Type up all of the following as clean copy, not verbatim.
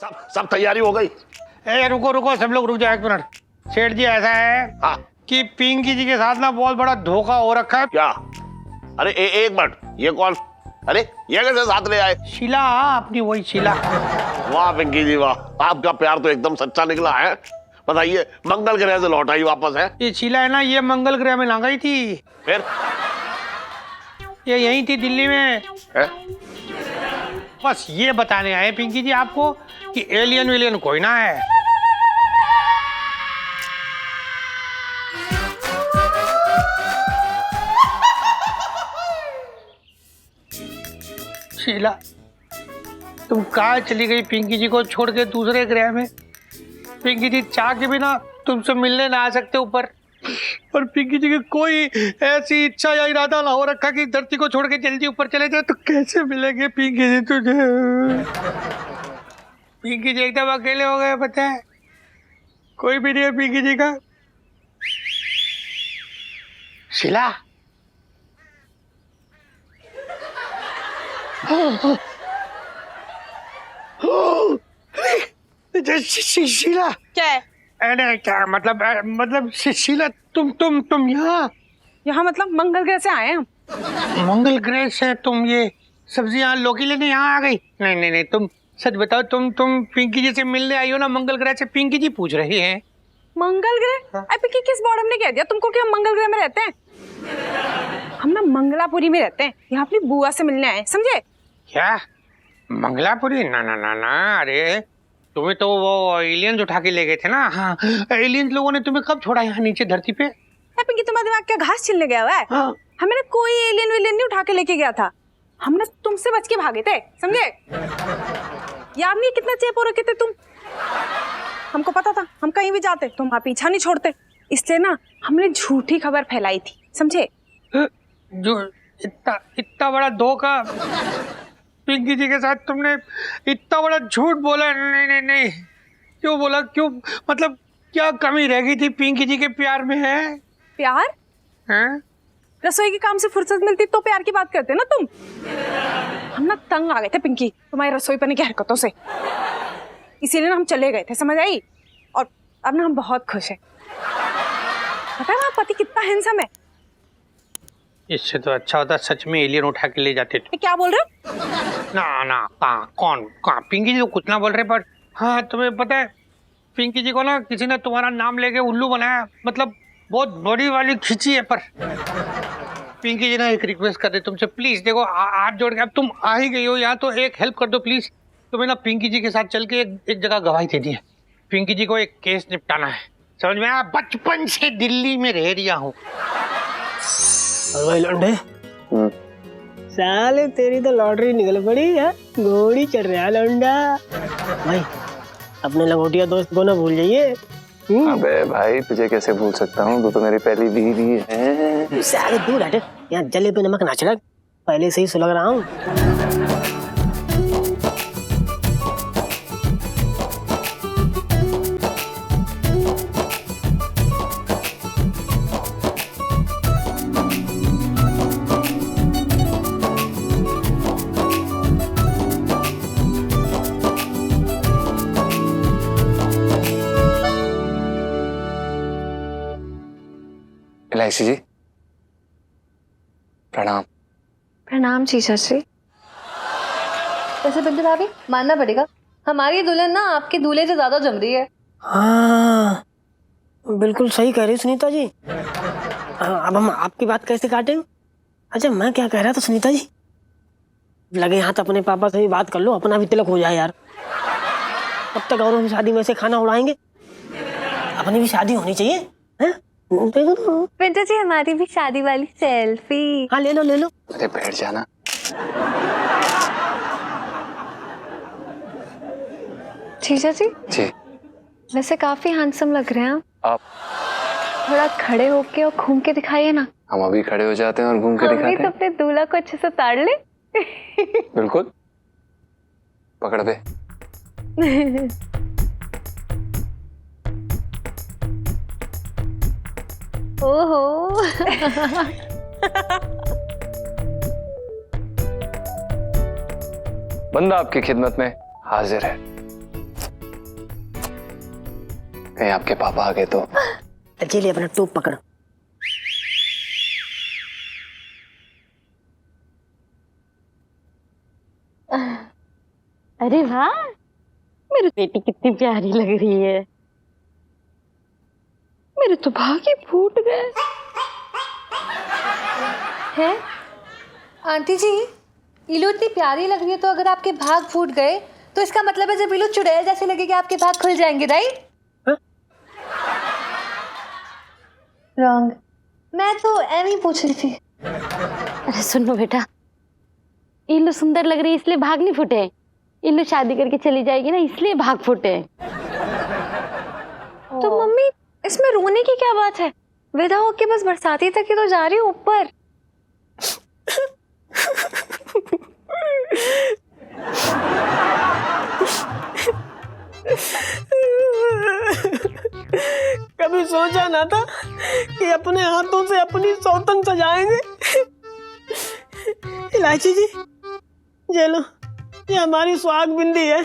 सब सब तैयारी हो गई? ए रुको रुको, सब लोग रुक जाओ 1 मिनट। सेठ जी ऐसा है हाँ कि पिंकी जी के साथ ना बहुत बड़ा धोखा हो रखा है। क्या? अरे एक मिनट, ये कौन? अरे ये कैसे साथ ले आए? शीला, अपनी वही शीला। वाह पिंकी जी वाह, आपका प्यार तो एकदम सच्चा निकला है। बताइए, मंगल ग्रह से लौट आई वापस है? ये शीला है ना, ये मंगल ग्रह में ना गई थी, फिर? ये यहीं थी दिल्ली में। है? बस ये बताने आए पिंकी जी आपको कि एलियन विलियन कोई ना है। शीला, तुम कहाँ चली गई पिंकी जी को छोड़ के दूसरे ग्रह में? पिंकी जी चाह के बिना तुमसे मिलने ना आ सकते ऊपर, और पिंकी जी की कोई ऐसी इच्छा या इरादा ना हो रखा कि धरती को छोड़ के जल्दी ऊपर चले जाए, तो कैसे मिलेंगे पिंकी जी तुझे? पिंकी जी एकदम अकेले हो गए, पता है? कोई भी नहीं है पिंकी जी का। शीला, शीला क्या है? अरे क्या मतलब शीला, तुम यहाँ मतलब मंगल ग्रह से आए हैं हम। मंगल ग्रह से तुम ये सब्जियां लौकी लेने यहाँ आ गई? नहीं, तुम सच बताओ, तुम पिंकी जी से मिलने आई हो ना मंगल ग्रह से? पिंकी जी पूछ रही है। मंगल ग्रह? अभी किस बॉर्डर ने कह दिया तुमको कि हम मंगल ग्रह में रहते हैं? हम ना मंगलापुरी में रहते हैं, यहाँ अपनी बुआ से मिलने आए, समझे? क्या मंगलापुरी? ना, अरे तुम्हें तो वो एलियंस उठा के ले गए थे ना। हाँ, एलियंस लोगों ने तुम्हें कब छोड़ा यहाँ नीचे धरती पे? पिंकी, तुम्हारा दिमाग क्या घास छिलने गया हुआ है? हाँ। हमें ना कोई एलियन विलियन नहीं उठा के लेके गया था, हम ना तुमसे बच के भागे थे, समझे? याद नहीं कितना चेप हो रखे थे तुम? हमको पता था हम कहीं भी जाते तुम वहाँ पीछा नहीं छोड़ते, इसलिए ना हमने झूठी खबर फैलाई थी, समझे? जो इतना बड़ा धोखा पिंकी जी के साथ तुमने, इतना बड़ा झूठ बोला? नहीं, क्यों बोला? क्यों? मतलब क्या कमी रह गई थी पिंकी जी के प्यार में? है प्यार? हैं? रसोई के काम से फुर्सत मिलती तो प्यार की बात करते ना तुम। हम ना तंग आ गए थे पिंकी तुम्हारी रसोई पने की हरकतों से, इसीलिए ना हम चले गए थे, समझ आई? और अब ना हम बहुत खुश हैं। पता है ना पति कितना हैंडसम है? इससे तो अच्छा होता सच में एलियन उठा के ले जाते थे। क्या बोल रहे हो? ना कौन पिंकी जी तो कुछ ना बोल रहे, पर हाँ तुम्हें पता है पिंकी जी को ना किसी ने तुम्हारा नाम लेके उल्लू बनाया, मतलब बहुत बड़ी वाली खिंची है। पर पिंकी जी ना एक रिक्वेस्ट कर दे तुमसे, प्लीज देखो हाथ जोड़ के, अब तुम आ ही गई हो यहाँ तो एक हेल्प कर दो प्लीज। तुम्हें ना पिंकी जी के साथ चल के एक जगह गवाही दे दी है। पिंकी जी को एक केस निपटाना है, समझ में आया? बचपन से दिल्ली में रह रिया हूँ। भाई लौंडे, साले तेरी तो लॉटरी निकल पड़ी है, घोड़ी चढ़ रहा है लौंडा। भाई अपने लंगोटिया दोस्त को ना भूल जाइए। अबे भाई तुझे कैसे भूल सकता हूँ, तू तो मेरी पहली बीवी है। साले दूर हट, यहाँ जले पे नमक ना छिड़क, पहले से ही सुलग रहा हूँ। इलायची जी प्रणाम। प्रणाम जीजा जी। वैसे बिंदु भाभी मानना पड़ेगा, हमारी दुल्हन ना आपके दूल्हे से ज्यादा जम रही है। हाँ बिल्कुल सही कह रही सुनीता जी। अब हम आपकी बात कैसे काटेंगे? अच्छा मैं क्या कह रहा था सुनीता जी, लगे हाथ अपने पापा से भी बात कर लो, अपना भी तिलक हो जाए यार। कब तक औरों की शादी में से खाना उड़ाएंगे? अपनी भी शादी होनी चाहिए। है पिंटू जी हमारी भी शादी वाली सेल्फी। हाँ ले लो। अरे बैठ जाना। जीजा जी जी वैसे काफी हैंडसम लग रहे हैं आप। थोड़ा खड़े होके और घूम के दिखाइए ना। हम अभी खड़े हो जाते हैं और घूम के हम भी दिखाते तो हैं। अपने दूल्हा को अच्छे से ताड़ ले। बिल्कुल, पकड़ दे। ओहो। बंदा आपकी खिदमत में हाजिर है। कहीं आपके पापा आ गए तो। चलिए अपना टूप पकड़ो। अरे वाह, मेरी बेटी कितनी प्यारी लग रही है। मेरे तो भाग ही फूट गए है आंटी जी, इलू इतनी प्यारी लग रही है, तो अगर आपके भाग फूट गए तो इसका मतलब है जब इलू चुड़ैल जैसे लगेगी आपके भाग खुल जाएंगे, राइट? रॉन्ग, मैं तो एम ही पूछ रही थी। अरे सुनो बेटा, इल्लू सुंदर लग रही है इसलिए भाग नहीं फूटे। इल्लू शादी करके चली जाएगी ना, इसलिए भाग फूटे। तो मम्मी, इसमें रोने की क्या बात है? विदा होके बस बरसाती तक ही तो जा रही हूँ ऊपर। कभी सोचा ना था कि अपने हाथों से अपनी सौतन सजाएंगे। इलायची जी, ये लो, ये हमारी सुहाग बिंदी है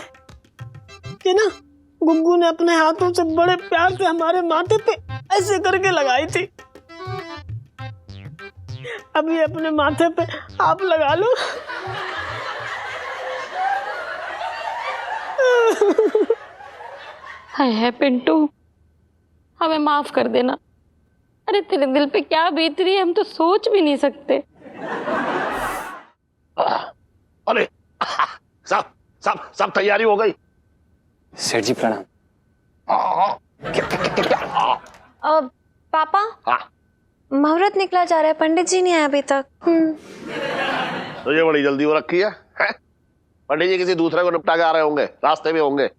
कि ना गुग्गू ने अपने हाथों से बड़े प्यार से हमारे माथे पे ऐसे करके लगाई थी। अब ये अपने माथे पे आप लगा लो। हाय है पिंटू, हमें माफ कर देना। अरे तेरे दिल पे क्या बीत रही है हम तो सोच भी नहीं सकते। अरे सब सब सब तैयारी हो गई। सेठ जी प्रणाम। पापा, हाँ, मुहूर्त निकला जा रहा है, पंडित जी नहीं आए अभी तक। तो ये बड़ी जल्दी हो रखी है, हैं? पंडित जी किसी दूसरे को निपटा के आ रहे होंगे, रास्ते में होंगे।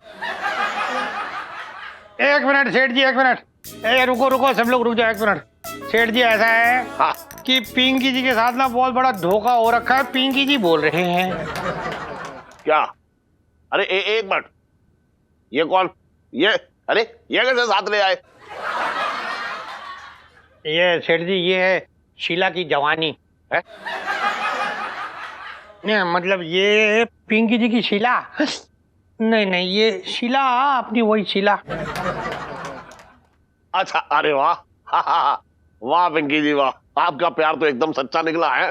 एक मिनट सेठ जी, एक मिनट। ए रुको रुको, सब लोग रुक जाओ, एक मिनट। सेठ जी, ऐसा है हाँ, कि पिंकी जी के साथ ना बहुत बड़ा धोखा हो रखा है। पिंकी जी बोल रहे हैं। क्या? अरे एक मिनट, ये कौन? ये अरे ये कैसे साथ ले आए? ये सेठ जी, ये है शीला की जवानी है? नहीं मतलब ये है पिंकी जी की शीला। नहीं नहीं, ये शीला अपनी वही शीला। अच्छा, अरे वाह, हाँ, हाँ, हाँ, वाह पिंकी जी वाह, आपका प्यार तो एकदम सच्चा निकला है।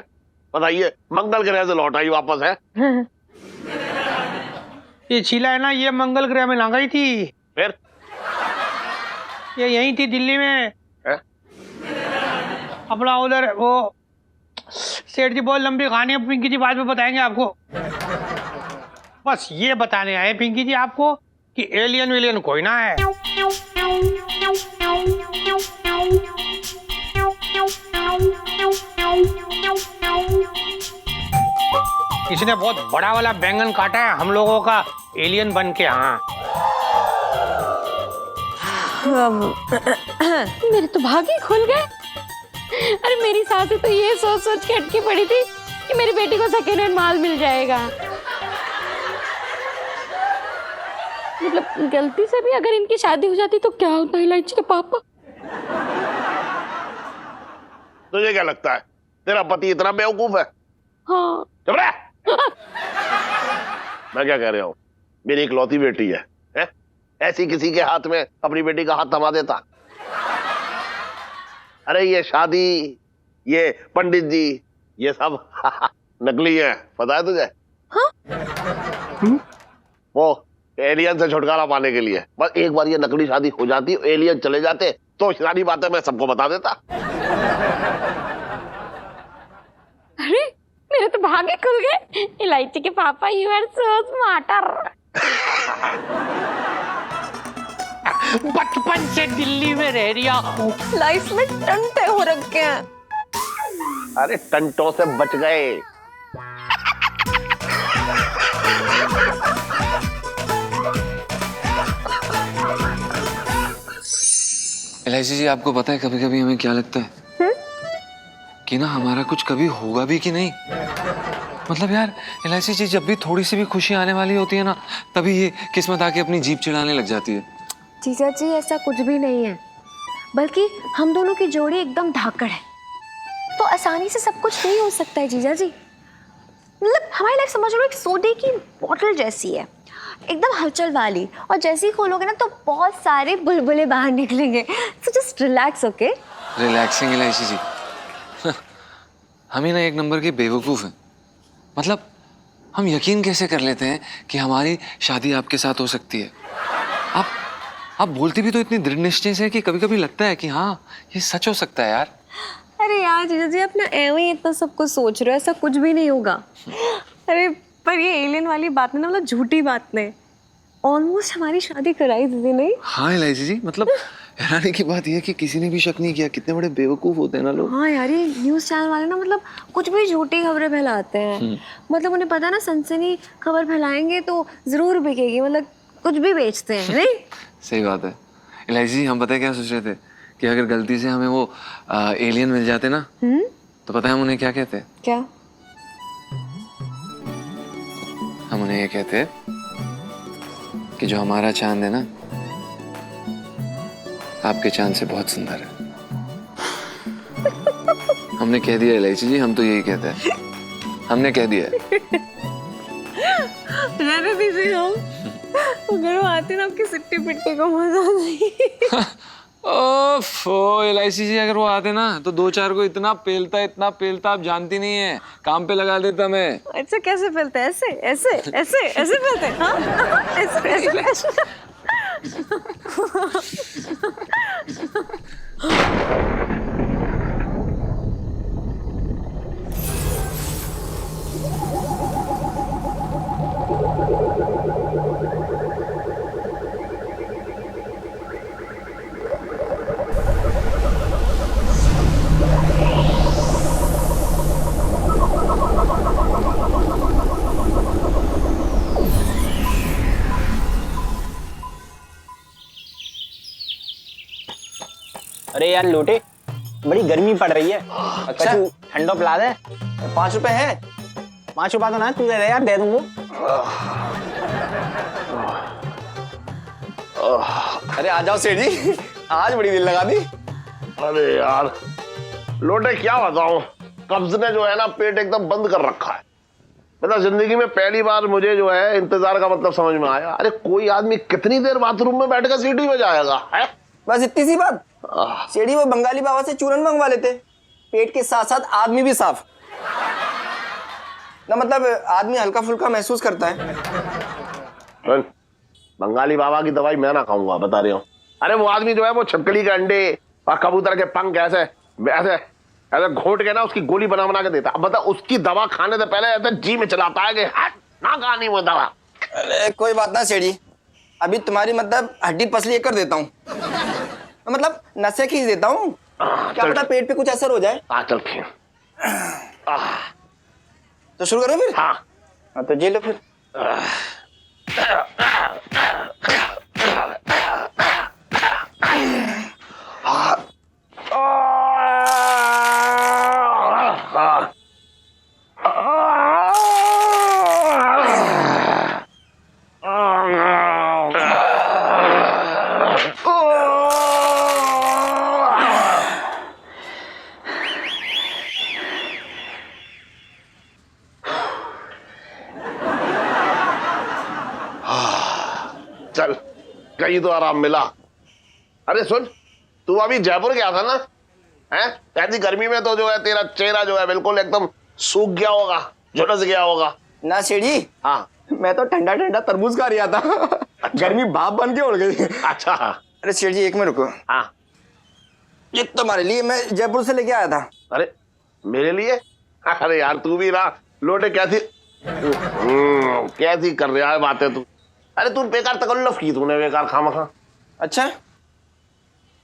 बताइए, मंगल ग्रह से लौट आई वापस है? ये शीला है ना, ये मंगल ग्रह में ना गई थी, फिर ये यहीं थी दिल्ली में है? अपना उधर वो। सेठ जी बहुत लंबी कहानी है, पिंकी जी बाद में बताएंगे आपको। बस ये बताने आए पिंकी जी आपको कि एलियन वेलियन कोई ना है। इसने बहुत बड़ा वाला बैंगन काटा है हम लोगों का एलियन बन के। हाँ, मेरे तो भाग ही खुल गए। अरे मेरी सास तो ये सोच सोच के अटकी पड़ी थी कि मेरी बेटी को सेकेंड हैंड माल मिल जाएगा। मतलब गलती से भी अगर इनकी शादी हो जाती तो क्या होता है इलायची के पापा? तुझे क्या लगता है तेरा पति इतना बेवकूफ है? हाँ। चुप रह। मैं क्या कह रहा हूँ, मेरी इकलौती बेटी है, ऐसी किसी के हाथ में अपनी बेटी का हाथ थमा देता? अरे ये शादी, ये पंडित जी, ये सब नकली है, पता है तुझे? हाँ? वो एलियन से छुटकारा पाने के लिए बस एक बार ये नकली शादी हो जाती, एलियन चले जाते तो सारी बातें मैं सबको बता देता। अरे मेरे तो भागे खुल गए। इलायची के पापा, यू आर सो स्मार्टर। बचपन से दिल्ली में रह रिया, लाइफ में टंटे हो रखे हैं। अरे टंटों से बच गए। इलायची जी, आपको पता है कभी कभी हमें क्या लगता है कि ना हमारा कुछ कभी होगा भी कि नहीं। मतलब यार इलायची जी, जब भी थोड़ी सी भी खुशी आने वाली होती है ना, तभी ये किस्मत आके अपनी जीभ चिढ़ाने लग जाती है। जीजा जी, ऐसा कुछ भी नहीं है, बल्कि हम दोनों की जोड़ी एकदम धाकड़ है, तो आसानी से सब कुछ नहीं हो सकता है जीजा जी। मतलब हमारी लाइफ समझ लो एक सोडे की बोतल जैसी है, एकदम हलचल वाली, और जैसे ही खोलोगे ना तो बहुत सारे बुलबुले बाहर निकलेंगे। So just relax, okay? Relaxing इलायची जी। हम ही ना एक नंबर के बेवकूफ़ हैं। मतलब हम यकीन कैसे कर लेते हैं कि हमारी शादी आपके साथ हो सकती है। आप बोलती भी तो इतनी दृढ़ निश्चय से कि कभी कभी लगता है कि हाँ ये सच हो सकता है यार। अरे यार जीजा जी, आप ना एवं ही इतना सब कुछ सोच रहे हो, ऐसा कुछ भी नहीं होगा। अरे पर ये एलियन वाली बात है ना, मतलब झूठी बात नहीं, ऑलमोस्ट हमारी शादी कराई दीदी नहीं। हाँ इलायची जी, मतलब हैरानी की बात यह है कि किसी ने भी शक नहीं किया। कितने बड़े बेवकूफ होते हैं ना लोग। हाँ यार, ये न्यूज़ चैनल वाले ना मतलब कुछ भी झूठी खबरें फैलाते हैं। मतलब उन्हें पता ना सनसनी खबर फैलाएंगे तो जरूर बिकेगी, मतलब कुछ भी बेचते हैं नहीं। सही बात है इलायची जी। हम पता है क्या सोच रहे थे कि अगर गलती से हमें वो एलियन मिल जाते ना तो पता है हम उन्हें क्या कहते? क्या? हम उन्हें ये कहते कि जो हमारा चांद है ना आपके चांद से बहुत सुंदर है। हमने कह दिया इलायची जी, हम तो यही कहते हैं, हमने कह दिया है। रहने दीजिए, हम अगर वो आते ना आपकी सिट्टी पिट्टी को मजा नहीं। ओफो इलायची जी, अगर वो आते ना तो 2-4 को इतना पेलता आप जानती नहीं है, काम पे लगा देता मैं। अच्छा कैसे फैलते? ऐसे ऐसे ऐसे ऐसे फैलते? हाँ ऐसे ऐसे ऐसे। अरे यार लोटे, बड़ी गर्मी पड़ रही है। अच्छा ठंडा पिला दे। 5 रुपए है? 5 रुपया तो ना, तू दे दे यार, दे दूंगा। अरे आ जाओ सेठ जी, आज बड़ी दिल लगा दी। अरे यार लोटे क्या बताऊं, कब्ज ने जो है ना पेट एकदम बंद कर रखा है। मतलब जिंदगी में पहली बार मुझे जो है इंतजार का मतलब समझ में आया। अरे कोई आदमी कितनी देर बाथरूम में बैठकर सीटी बजाएगा है? बस इतनी सी बात। सेठी वो बंगाली बाबा से चूरन मंगवा लेते, पेट के साथ साथ आदमी भी साफ ना, मतलब आदमी हल्का फुल्का महसूस करता है। बंगाली बाबा की दवाई मैं ना खाऊंगा, बता रही हूँ। अरे वो आदमी जो है वो छिपकली के अंडे और कबूतर के पंख ऐसे ऐसे ऐसे घोट के ना उसकी गोली बना के देता। अब बता, उसकी दवा खाने से पहले ऐसे जी में चलाता है कि ना खानी वो दवा। अरे कोई बात ना सेठी, अभी तुम्हारी मतलब हड्डी पसली कर देता हूँ, मतलब नसें खींच देता हूँ, क्या पता पेट पे कुछ असर हो जाए। चल फिर तो शुरू करो फिर। हाँ तो जी लो फिर। चल कहीं तो आराम मिला। अरे सुन, तू अभी जयपुर गया था ना? हैं? ऐसी गर्मी में तो जो है तेरा चेहरा जो है बिल्कुल एकदम सूख गया होगा, झुलस गया होगा ना सेठी। हाँ मैं तो ठंडा ठंडा तरबूज खा रहा था। अच्छा। गर्मी भाप बन के उड़ गई। अच्छा। अरे सेठ जी एक मिनट रुको। हाँ ये तुम्हारे लिए मैं जयपुर से लेके आया था। अरे मेरे लिए? अरे यार तू भी ना लोटे कैसी कैसी कर रहा है बातें तू। अरे तू बेकार तकल्लुफ की तूने, बेकार खामखा। अच्छा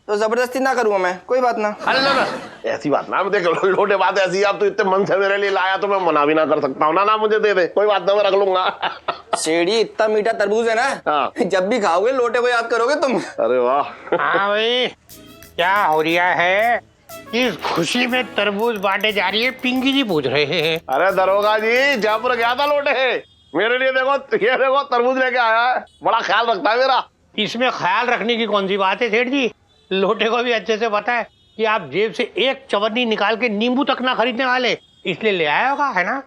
तो जबरदस्ती ना करूंगा मैं, कोई बात ना। अरे ना ऐसी बात ना, देख लोटे बात ऐसी है, अब तू इतने मन से मेरे लिए लाया तो मैं मना भी ना कर सकता हूँ ना मुझे दे दे, कोई बात ना, मैं रख लूंगा। सेठी इतना मीठा तरबूज है ना। हाँ। जब भी खाओगे लोटे को याद करोगे तुम। अरे वाह। हाँ भाई, क्या हो रहा है? इस खुशी में तरबूज बांटे जा रही है, पिंकी जी पूछ रहे हैं। अरे दरोगा जी जयपुर गया था लोटे, मेरे लिए देखो ये देखो तरबूज लेके आया है, बड़ा ख्याल रखता है मेरा। इसमें ख्याल रखने की कौन सी बात है सेठ जी? लोटे को भी अच्छे से पता है कि आप जेब से एक चवन्नी निकाल के नींबू तक ना खरीदने वाले, इसलिए ले आया होगा, है ना?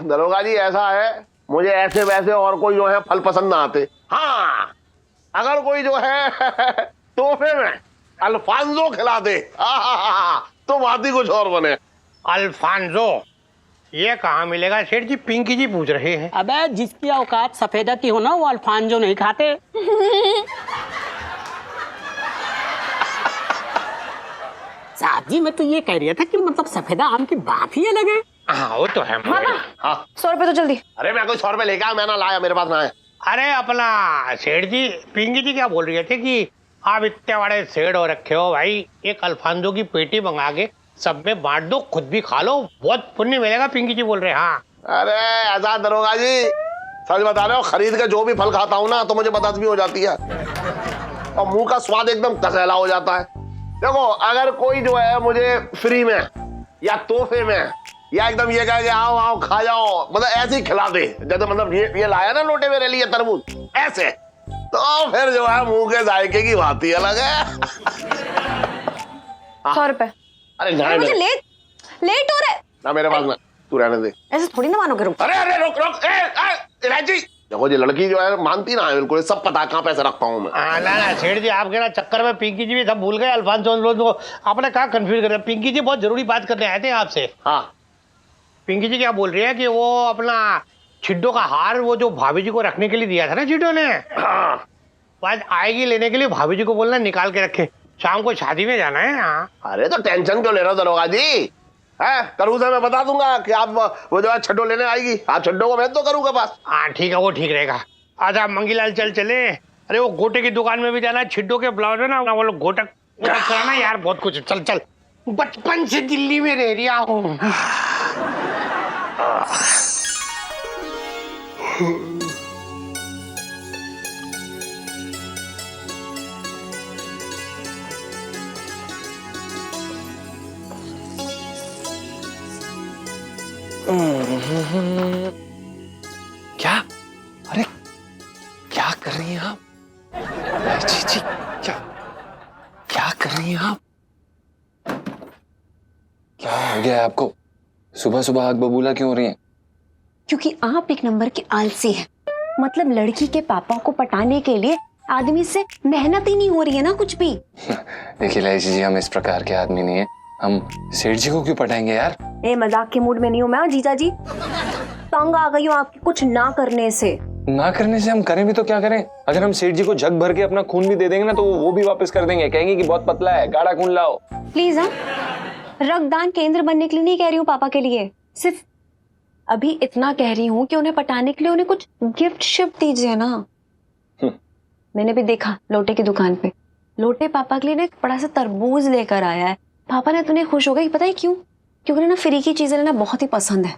दरोगा जी ऐसा है, मुझे ऐसे वैसे और कोई जो है फल पसंद ना आते। हाँ, अगर कोई जो है तोहफे में अल्फांजो खिला दे तो बात ही कुछ और बने। अल्फांजो ये कहाँ मिलेगा सेठ जी? पिंकी जी पूछ रहे हैं। अबे जिसकी औकात सफेदा की हो ना वो अल्फांजो नहीं खाते। साहब जी मैं तो ये कह रहा था कि मतलब सफेदा आम की बात ही अलग है। हाँ वो तो है। हाँ 100 रुपए तो जल्दी। अरे मैं कोई 100 रुपए लेके आया, मैं ना लाया, मेरे पास ना है। अरे अपना सेठ जी, पिंकी जी क्या बोल रही थे कि आप इतने बड़े सेठ हो रखे हो भाई, एक अल्फांजो की पेटी मंगा के सब में बांट दो, खुद भी खा लो, बहुत पुण्य मिलेगा। पिंकी जी बोल रहे हैं। हाँ अरे ऐसा दरोगा जी, सच बता रहे हो, खरीद के जो भी फल खाता हूँ ना तो मुझे बदहजमी भी हो जाती है और मुंह का स्वाद एकदम कसैला हो जाता है। देखो, अगर कोई जो है मुझे फ्री में या तोहफे में या एकदम ये कहे कि आओ आओ खा जाओ, मतलब ऐसे ही खिला दे, जैसे मतलब ये लाया ना लोटे मेरे लिए तरबूज, ऐसे, तो फिर जो है मुंह के जायके की बात ही अलग है। 100 रुपए। अरे ना मुझे लेट हो रहा है ना, मेरे पास में, तू रहने दे। ऐसे थोड़ी ना मानोगे। रुक। अरे अरे रुक रुक, इलायची देखो, ये लड़की जो है मानती ना है बिल्कुल, सब पता कहाँ पैसे रखता हूँ मैं। ना सेठ जी, आपके ना चक्कर में पिंकी जी भी सब भूल गए। अल्फांजो आपने कहा कंफ्यूज कर दिया। पिंकी जी बहुत जरूरी बात करने आए थे आपसे। हाँ, पिंकी जी क्या बोल रही है कि वो अपना छिड्डो का हार, वो जो भाभी जी को रखने के लिए दिया था ना छिड्डो ने, हाँ। आज आएगी लेने के लिए, भाभी जी को बोलना निकाल के रखे, शाम को शादी में जाना है। हाँ अरे तो टेंशन क्यों ले रहे हो दरोगा जी? है करूँ मैं बता दूंगा कि आप वो जो है छड्डो लेने आएगी, आप छड्डो को भेज दो करूँ के पास। हाँ ठीक है, वो ठीक रहेगा। आजा मंगीलाल चल चले। अरे वो गोटे की दुकान में भी जाना है, छिड्डो के ब्लाउज है ना, वो लोग गोटक कराना यार, बहुत कुछ। चल चल, बचपन से दिल्ली में रह रहा हूँ। क्या? अरे क्या कर रही हैं आप? जी क्या क्या कर रही हैं आप? क्या हो गया है आपको? सुबह सुबह आग बबूला क्यों हो रही हैं? क्योंकि आप एक नंबर के आलसी हैं। मतलब लड़की के पापा को पटाने के लिए आदमी से मेहनत ही नहीं हो रही है ना कुछ भी। देखिए लाइसी जी, हम इस प्रकार के आदमी नहीं है, हम सेठ जी को क्यों पटाएंगे यार? ए मजाक के मूड में नहीं हूँ मैं जीजा जी, तंग आ गई हूँ आपके कुछ ना करने से। ना करने से? हम करें भी तो क्या करें? अगर हम सेठ जी को जग भर के अपना खून भी दे देंगे ना तो वो भी वापस कर देंगे, कहेंगे कि बहुत पतला है, गाढ़ा खून लाओ। प्लीज हाँ, रक्तदान केंद्र बनने के लिए नहीं कह रही हूँ पापा के लिए, सिर्फ अभी इतना कह रही हूँ कि उन्हें पटाने के लिए उन्हें कुछ गिफ्ट शिफ्ट दीजिए ना। मैंने भी देखा लोटे की दुकान पे, लोटे पापा के लिए ना एक बड़ा सा तरबूज लेकर आया है। पापा ने तुम्हें खुश हो गई, पता है क्यों? क्योंकि उन्हें ना फ्री की चीजें लेना बहुत ही पसंद है।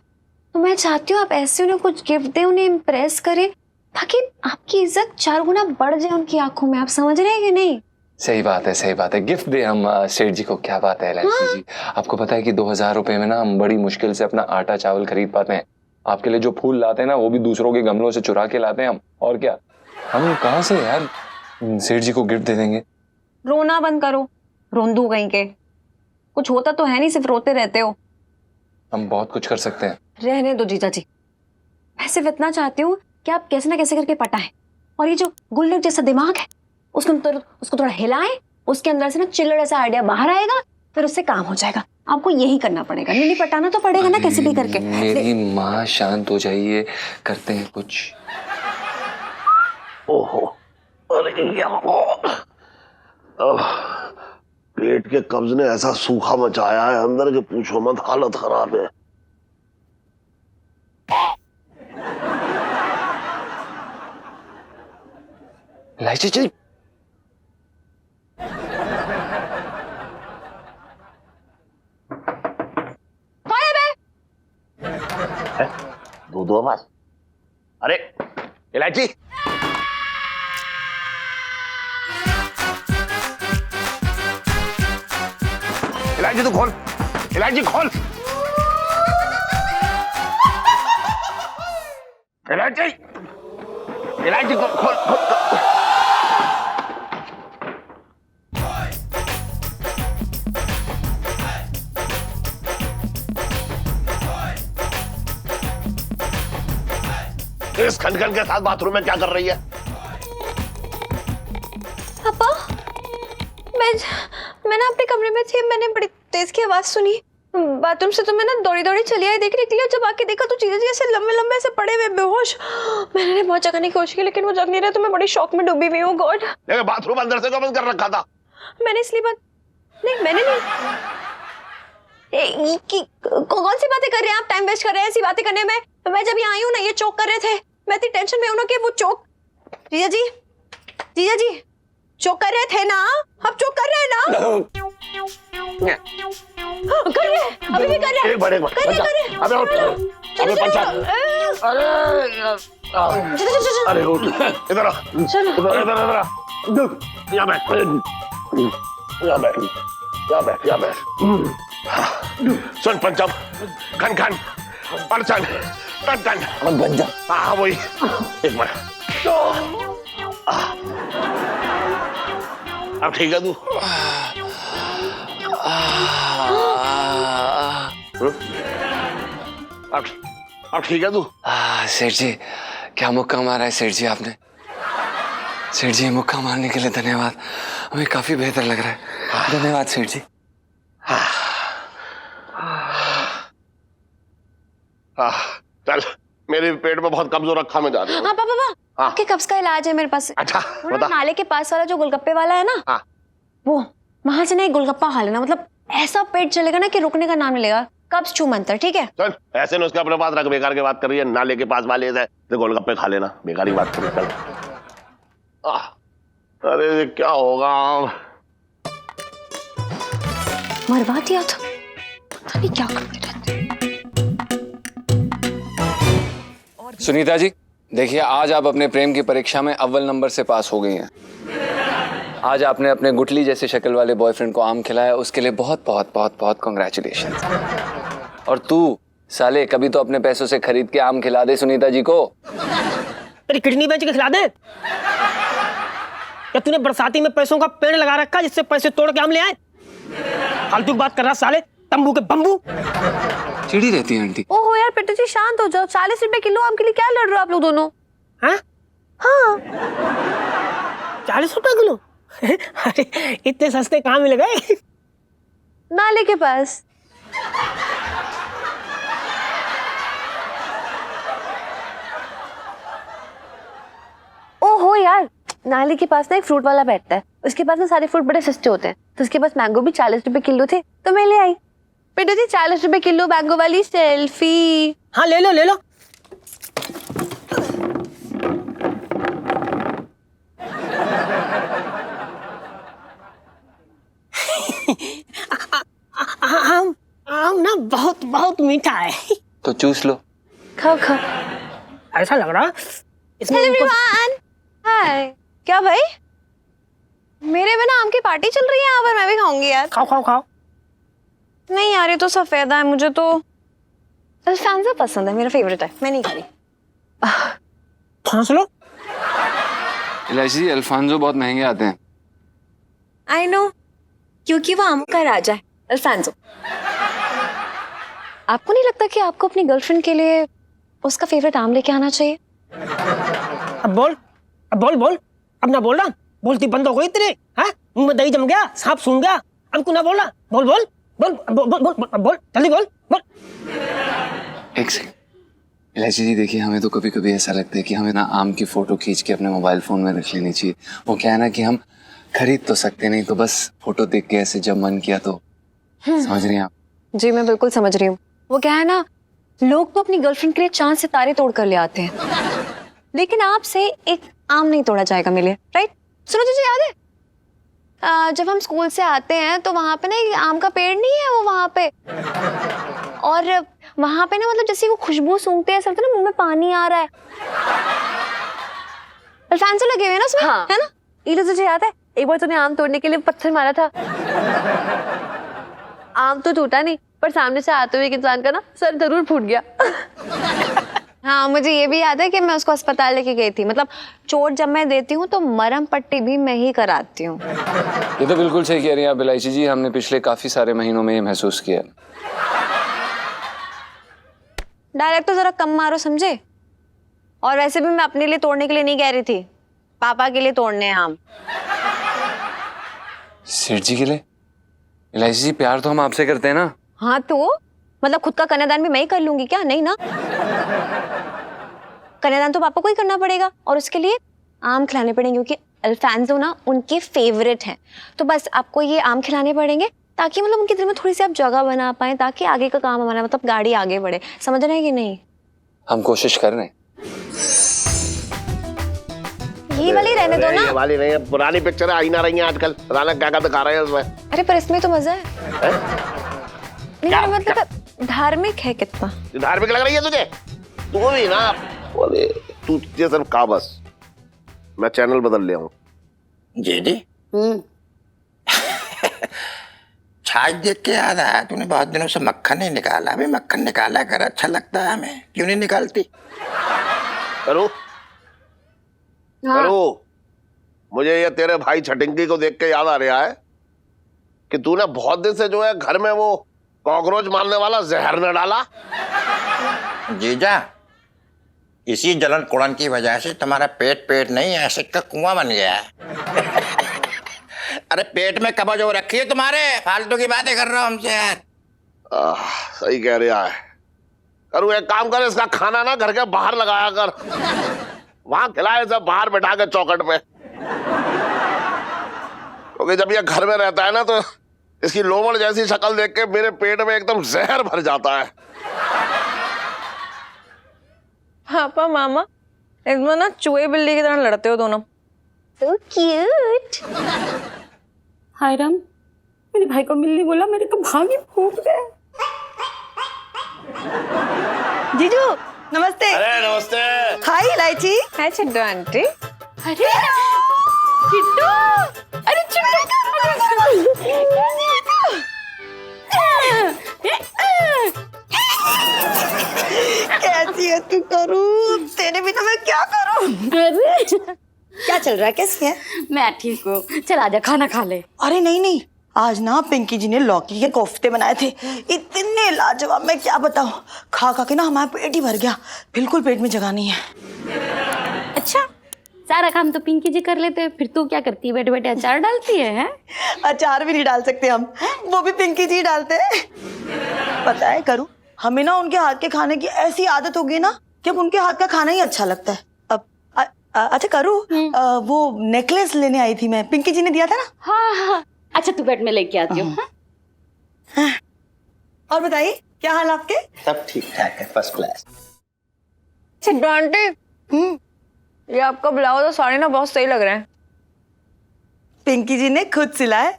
तो मैं चाहती हूँ आप ऐसे उन्हें कुछ गिफ्ट दें, उन्हें इम्प्रेस करें, ताकि आपकी इज्जत 4 गुना बढ़ जाए उनकी आंखों में। आप समझ रहे हैं कि नहीं? सही बात है, सही बात है, गिफ्ट दे हम सेठ जी को। क्या बात है लाइसी जी, आपको पता है कि 2000 रुपए में ना हम बड़ी मुश्किल से अपना आटा चावल खरीद पाते हैं। आपके लिए जो फूल लाते हैं ना वो भी दूसरों के गमलों से चुरा के लाते हैं हम। और क्या, हम कहाँ से यार सेठ जी को गिफ्ट दे देंगे? रोना बंद करो, रोंदू कहीं के। कुछ होता तो है नहीं, सिर्फ रोते रहते हो। हम बहुत कुछ कर सकते हैं। रहने दो जीजा जी, मैं सिर्फ इतना चाहती हूँ कि आप कैसे ना कैसे करके पटाएं, और ये जो गुल्लक जैसा दिमाग है उसको थोड़ा हिलाएं, उसके अंदर से ना चिल्लड़ ऐसा आइडिया बाहर आएगा, फिर उससे काम हो जाएगा। आपको यही करना पड़ेगा, नहीं पटाना तो पड़ेगा ना कैसे भी करके। मेरी माँ शांत हो जाइए, करते हैं कुछ। ओहो, अरे पेट के कब्ज ने ऐसा सूखा मचाया है अंदर के पूछो मत, हालत खराब है। लाइची जी, दो आवाज। अरे इलायची, इलायची तू खोल, इलायची खोल, इलायची, इलायची खोल खोल खोल। इस खनखन के साथ बाथरूम में क्या कर रही है? पापा, मैं ना अपने कमरे में थी, मैंने बड़ी तेज की आवाज सुनी बाथरूम से, तो मैं ना दौड़ी दौड़ी चली आई देखने के लिए। जब आके देखा तो जीजा जी ऐसे लंबे लंबे ऐसे पड़े हुए बेहोश। मैंने बहुत जगाने की कोशिश की लेकिन वो जग नहीं रहे, तो मैं बड़ी शॉक में डूबी हुई हूँ। गॉड, बाथरूम अंदर से बंद कर रखा था। मैंने इसलिए बात नहीं, मैंने नहीं। कौन सी बातें कर रहे हैं आप? टाइम वेस्ट कर रहे हैं ऐसी बातें करने में। मैं जब यहाँ आई हूँ ना, ये चोक कर रहे थे, मैं इतनी टेंशन में हूँ ना कि वो चोक। जीजा जी चोक कर रहे थे ना, अब चोक कर रहे हैं ना? कर रहे हैं, अभी भी कर रहे हैं। एक बार कर रहे हैं। अबे उठ, अबे पंचा, अरे उठ, इधर आ, इधर आ, यहाँ बैठ, सुन पंचम, खन खन, अर्चन, टन टन, हाँ वही, एक मिनट, अब ठीक है तू? अब ठीक है तू? सेठ जी, क्या मुक्का मारा है सेठ जी आपने? सेठ जी, मुक्का मारने के लिए धन्यवाद, हमें काफी बेहतर लग रहा है। धन्यवाद सेठ जी। चल, मेरे पेट में बहुत कब्ज हो रखा, मैं जा रही हूँ। हाँ पापा, हाँ। आपके कब्ज का इलाज है मेरे पास। अच्छा, बता। नाले के पास वाला जो गोलगप्पे वाला है ना, हाँ। वो वहां से ना एक गोलगप्पा खा लेना, मतलब ऐसा पेट चलेगा ना कि रुकने का नाम नहीं लेगा। कब्ज छू मंतर, ठीक है? चल, ऐसे न उसके अपने पास रख, बेकार की बात कर रही है। नाले के पास वाले से तो गोलगप्पे खा लेना, बेकार की बात कर रही है। चल। अरे ये क्या होगा? मरवा दिया था, पता नहीं क्या करते रहते। सुनीता जी, देखिए आज आप अपने प्रेम की परीक्षा में अव्वल नंबर से पास हो गई हैं। आज आपने अपने गुटली जैसे शक्ल वाले बॉयफ्रेंड को आम खिलाया, उसके लिए बहुत बहुत बहुत बहुत कॉन्ग्रेचुलेशन। और तू साले कभी तो अपने पैसों से खरीद के आम खिला दे सुनीता जी को। तेरी किडनी बेच के खिला दे। क्या तूने बरसाती में पैसों का पेड़ लगा रखा जिससे पैसे तोड़ के आम ले आए? फालतू की बात कर रहा साले, तंबू के बम्बू। चिड़ी रहती है आंटी। ओहो यार पिट्टू जी, शांत हो जाओ। 40 रुपए किलो आम के लिए क्या लड़ रहे हो आप लोग दोनों? हाँ? 40 रुपए किलो? अरे इतने सस्ते कहाँ मिल गए? नाले के पास। ओहो यार, नाले के पास ना एक फ्रूट वाला बैठता है, उसके पास ना सारे फ्रूट बड़े सस्ते होते हैं, तो उसके पास मैंगो भी 40 रुपए किलो थे, तो मैं ले आई। पिट्टू जी 40 रुपए किलो मैंगो वाली सेल्फी। हाँ ले लो ले लो। आम ना बहुत बहुत मीठा है। तो चूस लो। खाओ खाओ। ऐसा लग रहा इसमें एवरीवन, हाय। क्या भाई, मेरे बिना आम की पार्टी चल रही है यहाँ पर? मैं भी खाऊंगी यार। खाओ खाओ खाओ। नहीं यार, ये तो सफेदा है, मुझे तो अल्फांसो पसंद है, मेरा फेवरेट है, मैं नहीं खा रही। खांस लो। इलायची जी, अल्फांसो बहुत महंगे आते हैं। आई नो, क्योंकि वो आमों का राजा है, अल्फांसो। आपको नहीं लगता कि आपको अपनी गर्लफ्रेंड के लिए उसका फेवरेट आम लेके आना चाहिए? अब बोल, अब बोल बोल। अब ना बोल रहा, बोलती बंद हो गई तेरे। हाँ, मुंह में दही जम गया, सांप सूंघ गया, अब तू ना बोल रहा। बोल बोल बोल बोल बोल बोल बोल, जल्दी बोल बोल। एक सेकंड इलायची जी, देखिए हमें तो कभी कभी ऐसा लगता है कि हमें ना आम की फोटो खींच के अपने मोबाइल फोन में रख लेनी चाहिए। वो क्या है ना कि हम खरीद तो सकते नहीं, तो बस फोटो देख के ऐसे जब मन किया तो। समझ रही हैं आप? जी मैं बिल्कुल समझ रही हूँ। वो क्या है ना, लोग तो अपनी गर्लफ्रेंड के लिए चांद सितारे तोड़ कर ले आते हैं, लेकिन आपसे एक आम नहीं तोड़ा जाएगा मेरे लिए, राइट? सुनो, तुझे याद है जब हम स्कूल से आते हैं तो वहां पे ना एक आम का पेड़ नहीं है वो वहां पे, और वहां पे ना मतलब जैसे वो खुशबू सूंघते हैं, ऐसा लगता है ना मुंह में पानी आ रहा है। अल्फांसो लगे हुए हैं ना उसमें, हाँ। है ना? ये तो तुझे याद है एक बार तूने आम तोड़ने के लिए पत्थर मारा था, आम तो टूटा नहीं पर सामने से आते हुए एक इंसान का ना सर जरूर फूट गया। हाँ, मुझे ये भी याद है कि मैं उसको अस्पताल लेके गई थी। मतलब चोट जब मैं देती हूँ तो मरहम पट्टी भी मैं ही कराती हूँ। ये तो बिल्कुल सही कह रही हैं आप इलायची जी, हमने पिछले काफी सारे महीनों में ये महसूस किया। डायरेक्ट तो जरा कम मारो, समझे? और वैसे भी मैं अपने लिए तोड़ने के लिए नहीं कह रही थी, पापा के लिए तोड़ने हैं आम। सेठ जी के लिए? इलायची जी, प्यार तो हम आपसे करते हैं ना। हाँ तो मतलब खुद का कन्यादान भी मैं ही कर लूंगी क्या? नहीं ना, कन्यादान तो पापा को ही करना पड़ेगा और उसके लिए आम खिलाने पड़ेंगे क्योंकि अल्फांसो ना उनके फेवरेट हैं। तो बस आपको ये आम खिलाने पड़ेंगे ताकि मतलब उनके दिल में थोड़ी सी आप जगह बना पाए ताकि आगे का काम हमारा मतलब गाड़ी आगे बढ़े। समझ रहे हैं कि नहीं? हम कोशिश कर रहे हैं। ये वाली रहने दो ये ना। वाली नहीं है, पुरानी पिक्चर आई ना रही हैं आजकल, पता क्या क्या दिखा रहे हैं उसमें। अरे पर इसमें तो मजा है। नहीं मेरा मतलब है, धार्मिक है कितना। धार्मिक लग रही है तुझे? तू भी ना, बोले तू तुझे सिर्फ कहा बस मैं चैनल बदल ले आऊं। जी जी। छाछ देख के याद आया, तूने बहुत दिनों से मक्खन नहीं निकाला। अभी मक्खन निकाला कर, अच्छा लगता है हमें, क्यों नहीं निकालती? करो करो। मुझे ये तेरे भाई छटिंगी को देख के याद आ रहा है कि तूने बहुत दिन से जो है घर में वो कॉकरोच मारने वाला जहर न डाला। जीजा, इसी जलन कुड़न की वजह से तुम्हारा पेट पेट नहीं एसिड का कुआं बन गया है। अरे पेट में कब्ज हो रखी है तुम्हारे, फालतू की बातें कर रहा हूं हमसे यार। सही कह रहा है। करूँ एक काम कर, इसका खाना ना घर के बाहर लगाया कर, वहां खिलाए सब बाहर बैठा के चौखट पे। क्योंकि जब ये घर में रहता है ना तो इसकी लोमड़ जैसी शक्ल देख के मेरे पेट में एकदम जहर भर जाता है। पापा मामा इसमें ना चूहे बिल्ली की तरह लड़ते हो दोनों। So cute। हाय राम, मेरे भाई को मिलने बोला, मेरे को भाग ही फूट गए। जीजू नमस्ते। अरे नमस्ते। हाय इलायची। हाय चिट्टू आंटी। अरे चिट्टू, अरे कैसी है तू? करूँ तेरे बिना मैं क्या करूँ? अरे क्या चल रहा है? कैसी है? मैं ठीक हूँ, चल आजा खाना खा ले। अरे नहीं नहीं, आज ना पिंकी जी ने लौकी के कोफ्ते बनाए थे, इतने लाजवाब, मैं क्या बताऊं। खा खा के ना हमारा पेट ही भर गया, बिल्कुल पेट में जगह नहीं है। अच्छा, सारा काम तो पिंकी जी कर लेते हैं, फिर तू क्या करती है? बैठे बैठे अचार डालती है? अचार भी नहीं डाल सकते हम, वो भी पिंकी जी डालते हैं। पता है करूँ, हमें ना उनके हाथ के खाने की ऐसी आदत हो गई ना कि अब उनके हाथ का खाना ही अच्छा लगता है। अब अच्छा करूँ, वो नेकलेस लेने आई थी मैं, पिंकी जी ने दिया था ना। हाँ हाँ, अच्छा तू बैठ, मैं लेके आती हूँ। और बताइए क्या हाल आपके? सब ठीक ठाक है, फर्स्ट क्लास। चिट्टू आंटी, ये आपका ब्लाउज और साड़ी ना बहुत सही लग रहे हैं। पिंकी जी ने खुद सिलाए।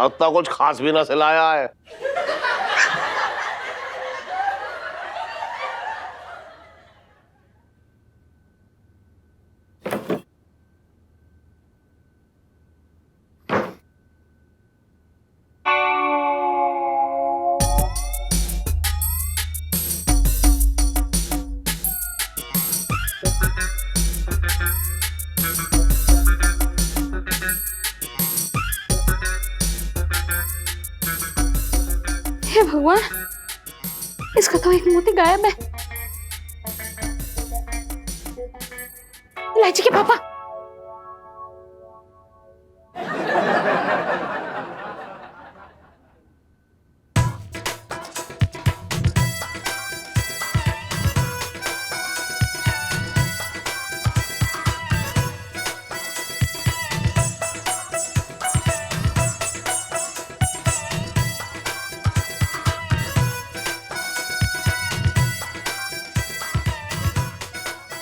उतना कुछ खास भी ना सिलाया है। हे भगवान, इसका तो एक मोती गायब है। इलायची के पापा,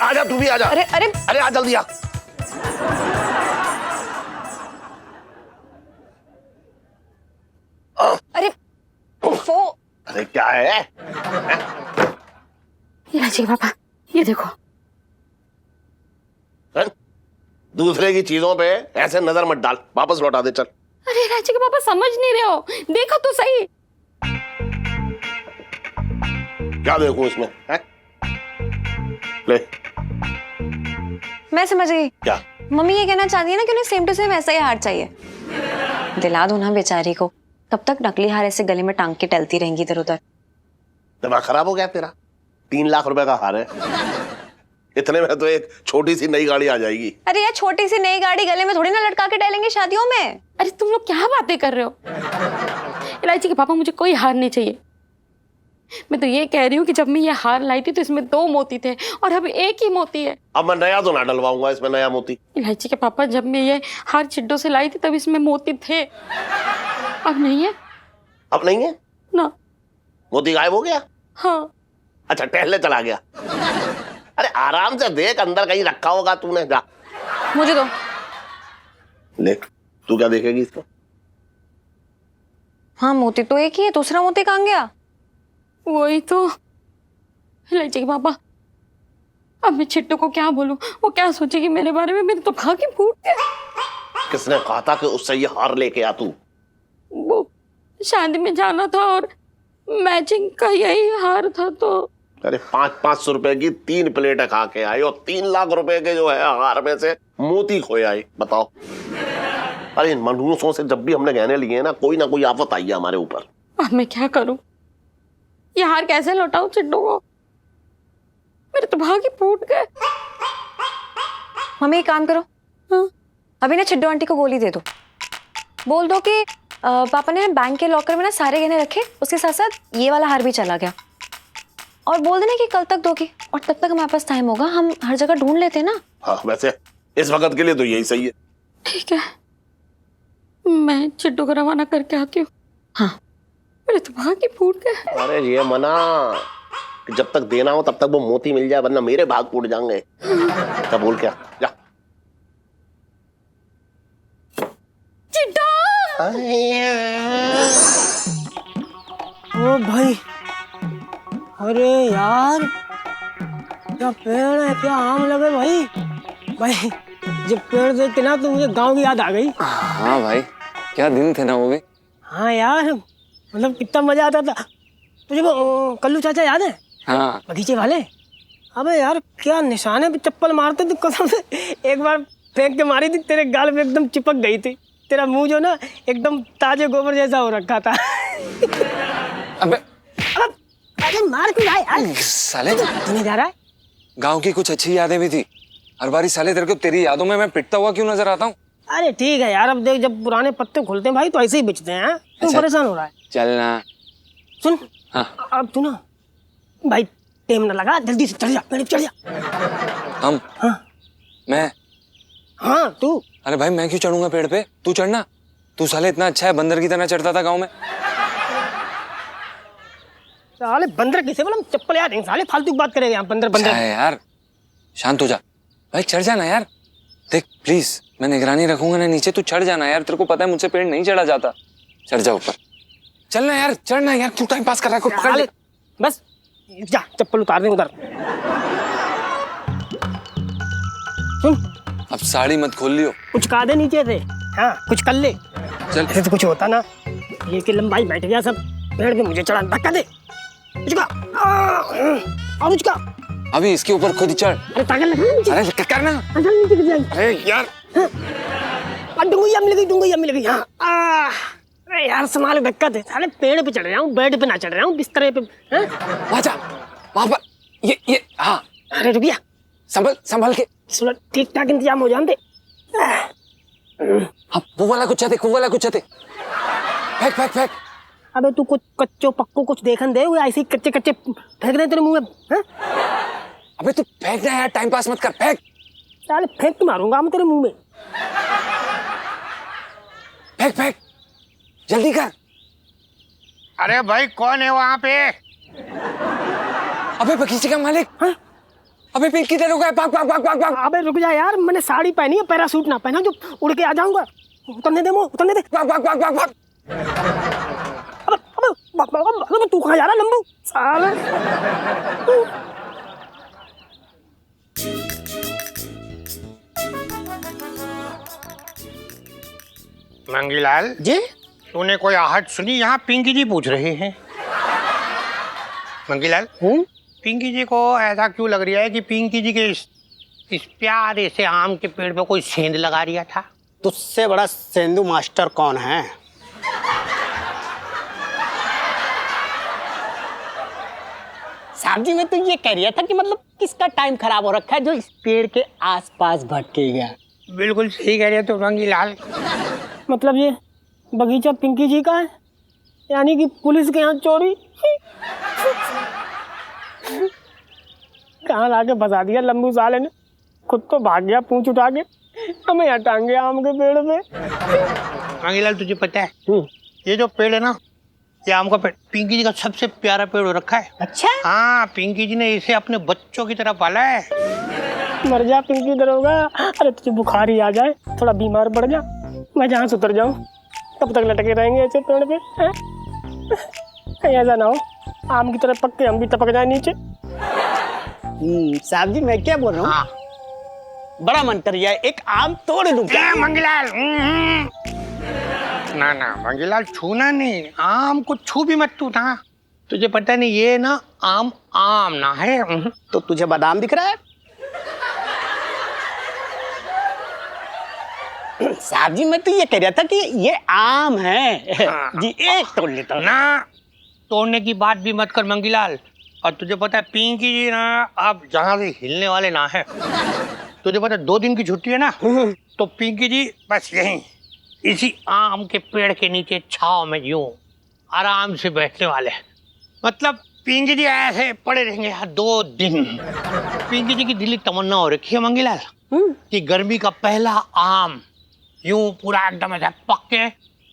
आजा तू भी आजा। अरे अरे अरे आ जल्दी आ। अरे वो अरे क्या है? इलायची के पापा, ये देखो। दूसरे की चीजों पे ऐसे नजर मत डाल, वापस लौटा दे चल। अरे इलायची के पापा समझ नहीं रहे हो, देखो तो सही। क्या देखूं इसमें है? ले। मैं समझ गई। क्या? मम्मी ये कहना चाहती है ना कि उन्हें सेम टू सेम ऐसा ही हार चाहिए। दिला दो ना बेचारी को, कब तक नकली हार ऐसे गले में टांग के टलती रहेंगी इधर उधर। दिमाग खराब हो गया तेरा? 3 लाख रुपए का हार है। इतने में तो एक छोटी सी नई गाड़ी आ जाएगी। अरे यार, छोटी सी नई गाड़ी गले में थोड़ी ना लटका के टहलेंगे शादियों में। अरे तुम लोग क्या बातें कर रहे हो? इलायची के पापा, मुझे कोई हार नहीं चाहिए। मैं तो ये कह रही हूँ कि जब मैं ये हार लाई थी तो इसमें 2 मोती थे और अब एक ही मोती है। अब मैं नया तो ना डलवाऊंगा इसमें नया मोती। इलायची के पापा, जब मैं ये हार चिड्डों से लाई थी तब इसमें मोती थे, अब नहीं है। अब नहीं है ना। मोती गायब हो गया? हाँ। अच्छा, टहलने चला गया। अरे आराम से देख, अंदर कहीं रखा होगा तूने। जा मुझे दो। ले, तू क्या देखेगी इसको? हाँ, मोती तो एक ही है, दूसरा मोती कहाँ गया? वही तो। इलायची के पापा, अब मैं चिट्टू को क्या बोलूं? वो क्या सोचेगी मेरे बारे में? मेरे तो भाग ही फूट गया। किसने कहा था कि उससे ये हार लेके आ तू? वो शादी में जाना था और मैचिंग का यही हार था तो। अरे 500 रुपए की 3 प्लेटें खा के आई और 3 लाख रुपए के जो है हार में से मोती खोए आई। बताओ। अरे इन मनहूसों से जब भी हमने गहने लिए ना कोई आफत आई है हमारे ऊपर। अब मैं क्या करूं? ये हार कैसे लौटाऊं चिट्टू को? मेरे तो भाग ही फूट गए। मम्मी, एक काम करो। हाँ? अभी ना चिड्डू आंटी को गोली दे दो। बोल दो कि पापा ने बैंक के लॉकर में ना सारे गहने रखे, उसके साथ साथ ये वाला हार भी चला गया। और बोल देना कि कल तक दोगी, और तब तक हमारे पास टाइम होगा, हम हर जगह ढूंढ लेते हैं ना। हाँ, वैसे इस वक्त के लिए तो यही सही है। ठीक है, मैं चिट्टू को रवाना करके आती हूँ। हाँ। मेरे तो भाग ही फूट गए। अरे ये मना कि जब तक देना हो तब तक वो मोती मिल जाए, वरना मेरे भाग फूट जाएंगे। क्या बोल क्या? जा। चिट्टू! ओ भाई, अरे यार, क्या पेड़ है, क्या आम लगे भाई। भाई जब पेड़ देख के ना तो मुझे गांव की याद आ गई। हाँ भाई, क्या दिन थे ना वो भी। हाँ यार, मतलब कितना मजा आता था। तुझे वो कल्लू चाचा याद है? हाँ। बगीचे वाले। अबे यार, क्या निशाने पे चप्पल मारते थे कसम से। एक बार फेंक के मारी थी, तेरे गाल में एकदम चिपक गई थी। तेरा मुंह जो ना एकदम ताजे गोबर जैसा हो रखा था। अबे अरे मार क्यों रहा है यार? साले, तुम्हें जा रहा है? गांव की कुछ अच्छी यादें भी थी। हर बारी साले तेरे को तेरी यादों में मैं पिटता हुआ क्यों नजर आता हूँ? अरे ठीक है यार, अब देख जब पुराने पत्ते खुलते हैं भाई तो ऐसे ही बिछते हैं। क्यों परेशान हो रहा है? चलना। सुन। हाँ। अब तू ना भाई टेम ना लगा, जल्दी से चढ़ जा, पेड़ पे चढ़ जा। हम? हाँ। मैं? हाँ तू। अरे भाई मैं क्यों चढ़ूंगा पेड़ पे? तू चढ़ना। तू साले इतना अच्छा है, बंदर की तरह चढ़ता था गाँव में। साले बंदर किसे बोला? चप्पल यार नहीं, साले फालतू की बात करेगा यहाँ। बंदर बंदर यार शांत हो जा भाई, चढ़ जाना यार। देख प्लीज, मैं निगरानी रखूंगा ना नीचे, तू चढ़ जाना यार। तेरे को पता है मुझसे पेड़ नहीं चढ़ा जाता। चढ़ जा ऊपर, चलना यार, चढ़ना यार। क्यों टाइम पास कर रहा है? पकड़ ले बस, जा चप्पल उतार दे उधर। सुन, अब साड़ी मत खोल लियो। कुछ का दे नीचे से। हाँ कुछ कर ले। चल। ऐसे तो कुछ होता ना। ये की लंबाई बैठ गया सब पेड़ पे, मुझे चढ़ा धक्का दे। उसका और उसका अभी इसके ऊपर खुद ही चढ़। अरे पागल लगा नीचे। अरे करना। नीचे गिर जाएंगे। अरे यार, डुंगैया मिल गई, डुंगैया मिल गई। हाँ। अरे यार संभाल, धक्का दे। साले पेड़ पे चढ़ रहा हूँ, बेड पे ना चढ़ रहा हूँ, बिस्तरे पे। वहाँ जा, वहाँ पर। ये हाँ। अरे रुक गया, संभल के। ठीक ठाक इंतजाम हो जाते। हाँ, वो वाला कुछ दे, वो वाला कुछ दे। फेंक फेंक फेंक। अबे तू कुछ कच्चो पक्को कुछ देखन दे, वो ऐसे ही कच्चे कच्चे फेंक दे तेरे मुंह में। हाँ? अबे तू फेंक ना यार, टाइम पास मत कर, फेंक। साले फेंक के मारूंगा मैं तेरे मुंह में। फेंक फेंक, जल्दी कर। अरे भाई कौन है वहां पे? अबे बगीचे का मालिक। हाँ? अबे पिंकी किधर हो गया? भाग भाग भाग भाग भाग। अबे रुक जा यार, मैंने साड़ी पहनी है, पैरासूट ना पहना जो उड़ के आ जाऊंगा। उतरने दे, उतरने दे। भाग भाग भाग भाग भाग। अबे तू कहाँ जा रहा लंबू? साला। मंगीलाल जी, तूने कोई आहट सुनी? यहाँ पिंकी जी पूछ रहे हैं। मंगीलाल, पिंकी जी को ऐसा क्यों लग रहा है कि पिंकी जी के इस प्यारे से आम के पेड़ पे कोई सेंध लगा दिया था? तुझसे बड़ा सेंधु मास्टर कौन है? साहब जी मैं तो ये कह रहा था कि मतलब किसका टाइम खराब हो रखा है जो इस पेड़ के आसपास भटकेगा। बिल्कुल सही कह रहे हो तो रंगीलाल। मतलब ये बगीचा पिंकी जी का है, यानी कि पुलिस के यहाँ चोरी। कहाँ लाके फंसा दिया लंबू साले ने, खुद तो भाग गया पूंछ उठा के, हमें हटाएंगे आम के पेड़ पे। रंगीलाल तुझे पता है ये जो पेड़ है ना, ये आम का पेड़ पिंकी जी का सबसे प्यारा पेड़ हो रखा है। अच्छा? हाँ, पिंकी जी ने इसे अपने बच्चों की तरह पाला है। मर जा पिंकी दरोगा, अरे तुझे बुखार ही आ जाए, थोड़ा बीमार पड़ जा, मैं जहाँ सुधर जाऊँ तब तक लटके रहेंगे ऐसे पेड़ पे। कहीं ऐसा ना हो आम की तरह पक के हम भी टपक जाए नीचे। साहब जी मैं क्या बोल रहा हूँ, हाँ। बड़ा मन कर रहा है एक आम तोड़ लूं क्या? मंगीलाल ना ना मंगीलाल, छूना नहीं, आम को छू भी मत तू ना। तुझे पता नहीं ये ना आम आम ना है। तो तुझे बादाम दिख रहा है? साहब जी मैं तो ये कह रहा था कि ये आम है। जी एक तोड़ लेता हूं। ना, तोड़ने की बात भी मत कर मंगीलाल। और तुझे पता है पिंकी जी ना अब जहाँ से हिलने वाले ना है। तुझे पता है 2 दिन की छुट्टी है ना, तो पिंकी जी बस यहीं इसी आम के पेड़ के नीचे छाव में यूं आराम से बैठने वाले। मतलब पिंकी जी ऐसे पड़े रहेंगे 2 दिन। पिंकी जी की दिली तमन्ना हो रखी है मंगीलाल कि गर्मी का पहला आम यूं पूरा एकदम ऐसा पक के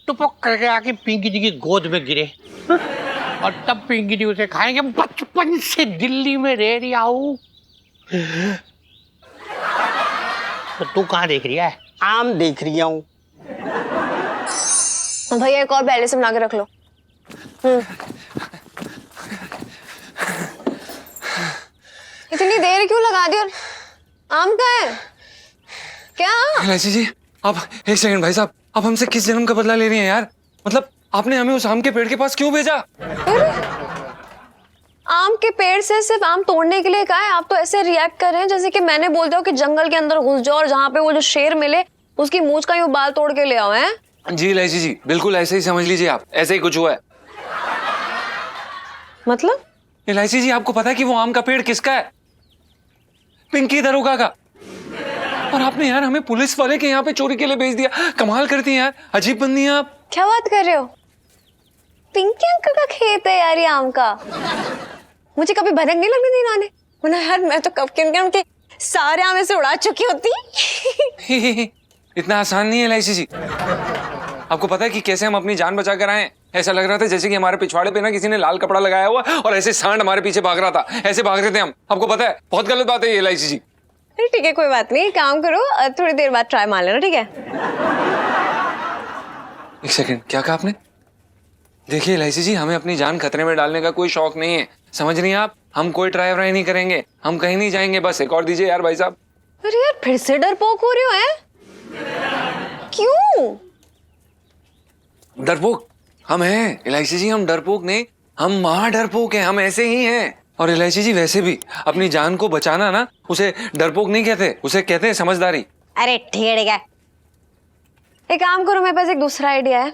टुपक करके आके पिंकी जी की गोद में गिरे, और तब पिंकी जी उसे खाएंगे। बचपन से दिल्ली में रह रही हूँ। तो तू कहाँ देख रही है? आम देख रही हूँ। भैया एक और पहले से बना के रख लो। इतनी देर क्यों लगा दी? और आम का है क्या? एलआईसी जी आप एक सेकंड, भाई साहब आप हमसे किस जन्म का बदला ले रही हैं यार? मतलब आपने हमें उस आम के पेड़ के पास क्यों भेजा? आम के पेड़ से सिर्फ आम तोड़ने के लिए कहा है? आप तो ऐसे रिएक्ट कर रहे हैं जैसे कि मैंने बोल दिया कि जंगल के अंदर घुस जाओ और जहाँ पे वो जो शेर मिले उसकी मूंछ का यूं बाल तोड़ के ले आओ। हैं जी एलआईसी जी बिल्कुल ऐसे ही समझ लीजिए, आप ऐसे ही कुछ हुआ है। मतलब एलआईसी जी आपको पता है कि वो आम का पेड़ किसका है? पिंकी दरोगा का। और आपने यार हमें पुलिस वाले के यहाँ पे चोरी के लिए भेज दिया। कमाल करती हैं यार, अजीब बंदी हैं आप। क्या बात कर रहे हो? पिंकी अंकल का खेत है यार ये आम का। मुझे कभी भनक नहीं लगने दी इन्होंने, वरना यार मैं तो कब के उनके सारे आम से उड़ा चुकी होती। इतना आसान नहीं है एलआईसी जी। आपको पता है कि कैसे हम अपनी जान बचा कर आए? ऐसा लग रहा था जैसे कि हमारे पिछवाड़े पे ना किसी ने लाल कपड़ा लगाया हुआ और ऐसे सांड हमारे पीछे भाग रहा था। ऐसे भाग रहे थे हम। आपको पता है बहुत गलत बात है ये एलआईसी जी। अरे ठीक है कोई बात नहीं, काम करो थोड़ी देर बाद ट्राई मार लेना, ठीक है? एक सेकंड, क्या कहा आपने? देखिए एलआईसी जी हमें अपनी जान खतरे में डालने का कोई शौक नहीं है, समझ रही हैं आप? हम कोई ट्राई व्राई नहीं करेंगे, हम कहीं नहीं जाएंगे। बस एक और दीजिए यार भाई साहब। अरे यार फिर से डरपोक हो रहे हो हैं? क्यों डरपोक? हम हैं एलआईसी जी, हम डरपोक नहीं, हम महा डरपोक हैं, हम ऐसे ही हैं। और एलआईसी जी वैसे भी अपनी जान को बचाना ना उसे डरपोक नहीं कहते, उसे कहते हैं समझदारी। अरे ठीक है, एक काम करो, मेरे पास एक दूसरा आइडिया है।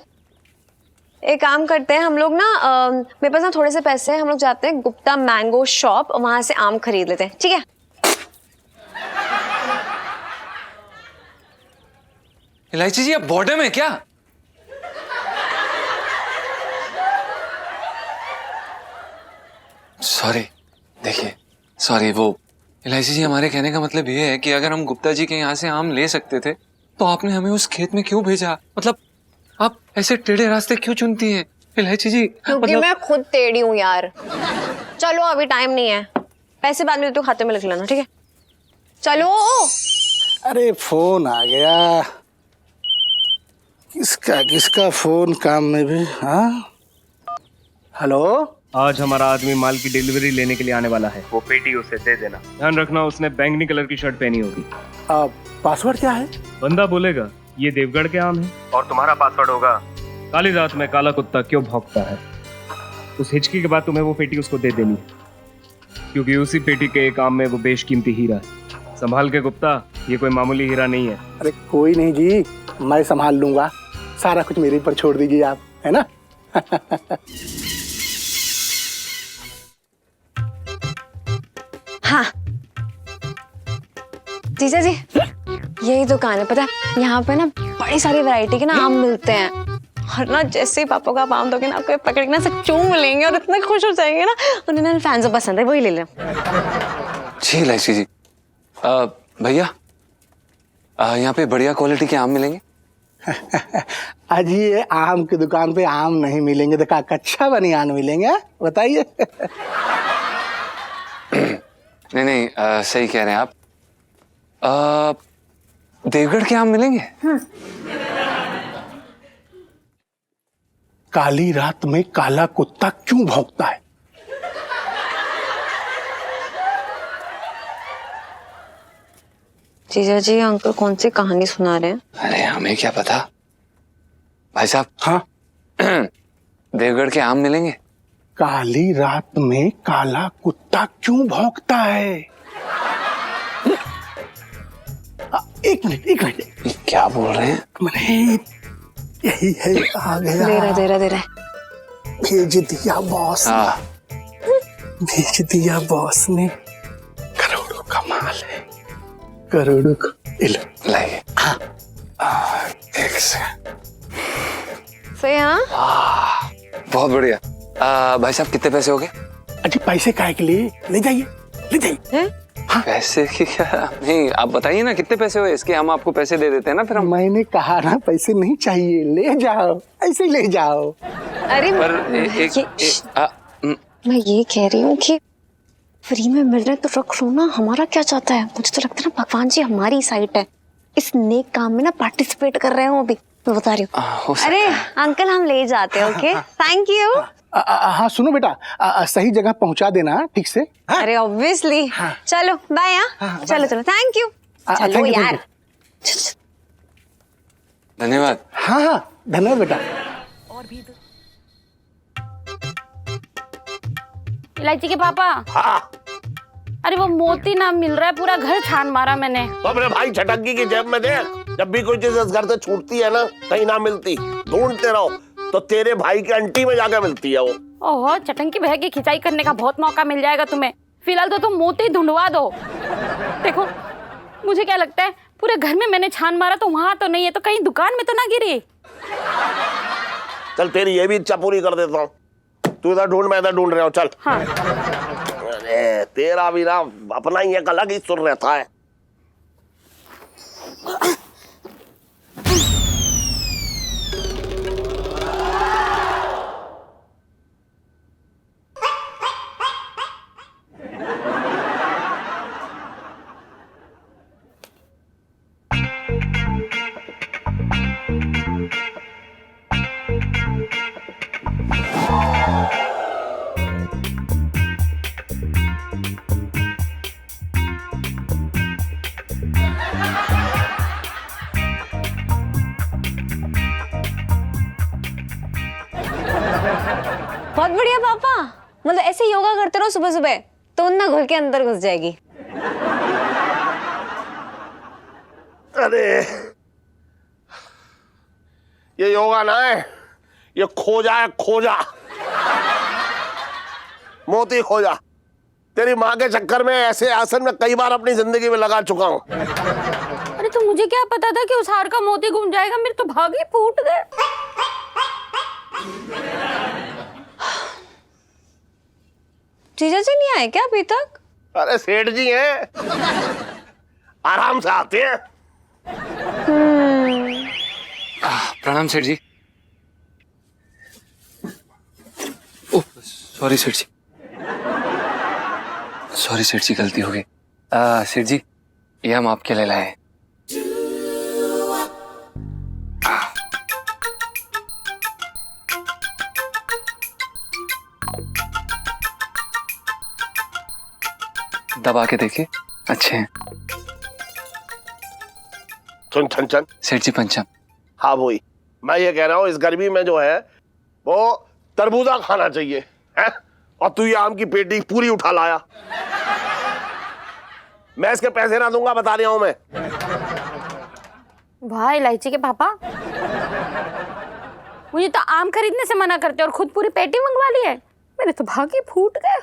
एक काम करते हैं हम लोग ना, मेरे पास ना थोड़े से पैसे हैं, हम लोग जाते हैं गुप्ता मैंगो शॉप और वहां से आम खरीद लेते हैं, ठीक है? एलआईसी जी आप बॉर्डर में क्या? सॉरी, देखिए सॉरी, वो एलआईसी जी हमारे कहने का मतलब ये है कि अगर हम गुप्ता जी के यहाँ से आम ले सकते थे तो आपने हमें उस खेत में क्यों भेजा? मतलब आप ऐसे टेढ़े रास्ते क्यों चुनती हैं एलआईसी जी? क्योंकि मैं खुद टेढ़ी हूँ यार। चलो अभी टाइम नहीं है, पैसे बाद में तो खाते में लिख लेना, ठीक है? चलो। अरे फोन आ गया, किसका फोन काम में भी। हाँ हेलो, आज हमारा आदमी माल की डिलीवरी लेने के लिए आने वाला है, वो पेटी उसे दे देना। ध्यान रखना उसने बैंगनी कलर की शर्ट पहनी होगी। पासवर्ड क्या है? बंदा बोलेगा ये देवगढ़ के आम है, और तुम्हारा पासवर्ड होगा काली रात में काला कुत्ता क्यों भौंकता है। उस हिचकी के बाद तुम्हें वो पेटी उसको दे देनी है, क्योंकि उसी पेटी के एक आम में वो बेशकीमती हीरा है। संभाल के गुप्ता, ये कोई मामूली हीरा नहीं है। अरे कोई नहीं जी, मैं संभाल लूंगा, सारा कुछ मेरे पर छोड़ दीजिए आप, है ना? जीजा जी, यही दुकान है, पता है यहाँ पे ना बड़ी सारी वैरायटी के ना आम मिलते हैं। और ना जैसे ही पापा का आप आम दोगे ना, आपको पकड़ के ना सब चूम लेंगे और इतने खुश हो जाएंगे ना। उन्हें ना फैंस पसंद है, वही ले लें। जी इलायची जी। भैया यहाँ पे बढ़िया क्वालिटी के आम मिलेंगे? आज ये आम की दुकान पे आम नहीं मिलेंगे तो का कच्चा बनियान मिलेंगे, बताइए। नहीं नहीं, सही कह रहे हैं आप। देवगढ़ के आम मिलेंगे? काली रात में काला कुत्ता क्यों भौंकता है? जीजा जी, अंकल कौन सी कहानी सुना रहे हैं? अरे हमें क्या पता। भाई साहब। हाँ। देवगढ़ के आम मिलेंगे? काली रात में काला कुत्ता क्यों भौंकता है? एक मिनट। क्या बोल रहे हैं? यही है, आ गया। दे रहा। भेज दिया बॉस ने। भेज दिया बॉस ने। करोड़ों का माल है, करोड़ों का। लाइए। हाँ। एक सेकंड। सही। हाँ, बहुत बढ़िया। भाई साहब कितने पैसे हो गए? अजी पैसे काहे के लिए? ले जाइए। हाँ? पैसे की क्या? नहीं, आप बताइए ना कितने पैसे हुए इसके, हम आपको पैसे दे देते हैं ना फिर हम। मैंने कहा ना पैसे नहीं चाहिए, ले जाओ, ऐसे ले जाओ। अरे पर मैं ये कह रही हूँ कि फ्री में मिल रहे तो रख लो ना, हमारा क्या चाहता है? मुझे तो लगता है ना भगवान जी हमारी साइड है, इस नेक काम में ना पार्टिसिपेट कर रहे हो अभी, मैं बता रही हूँ। अरे अंकल हम ले जाते हैं। Okay, thank you. हाँ सुनो बेटा, सही जगह पहुंचा देना ठीक से। हाँ? अरे ऑब्वियसली। हाँ। चलो बाय। हाँ, चलो थैंक यू। चलो यार। धन्यवाद। हाँ धन्यवाद बेटा। इलायची के पापा। हाँ। अरे वो मोती ना मिल रहा है, पूरा घर छान मारा मैंने। तो अपने भाई छटंगी की जेब में देख, जब भी कोई चीज इस घर से छूटती है ना, कहीं ना मिलती, ढूंढते रहो तो तेरे भाई की अंटी में जाकर मिलती है वो। ओहो, चटंकी बह की खिंचाई करने का बहुत मौका मिल जाएगा तुम्हें। फिलहाल तो तुम मोती ढूंढवा दो। देखो मुझे क्या लगता है, पूरे घर में मैंने छान मारा तो वहां तो नहीं है, तो कहीं दुकान में तो ना गिरी। चल तेरी ये भी इच्छा पूरी कर देता हूँ, तू इधर ढूंढ, मैं इधर ढूंढ रहा हूँ। चल। हाँ। अरे तेरा भी ना अपना ही एक अलग ही सुर रहता है। बहुत बढ़िया पापा, मतलब ऐसे योगा करते रहो सुबह सुबह तो ना घुल के अंदर घुस जाएगी। अरे ये योगा ना है, ये खोजा है, खोजा। मोती खोजा। तेरी माँ के चक्कर में ऐसे आसन में कई बार अपनी जिंदगी में लगा चुका हूँ। अरे तो मुझे क्या पता था कि उस हार का मोती घूम जाएगा, मेरे तो भाग ही फूट गए। जीजा जी नहीं आए क्या अभी तक? अरे सेठ जी हैं, आराम से आते हैं। प्रणाम सेठ जी। ओह सॉरी सेठ जी, सॉरी सेठ जी, गलती हो गई। सेठ जी ये हम आपके लिए लाए हैं। दबा के देखिए, अच्छे हैं। सुन छन सेठ जी पंचम। हाँ वही मैं ये कह रहा हूँ, इस गर्मी में जो है वो तरबूजा खाना चाहिए है? और तू ये आम की पेटी पूरी उठा लाया। मैं इसके पैसे ना दूंगा, बता रहा हूं मैं। वाह इलायची के पापा, मुझे तो आम खरीदने से मना करते और खुद पूरी पेटी मंगवा ली है। मेरे तो भाग ही फूट गए।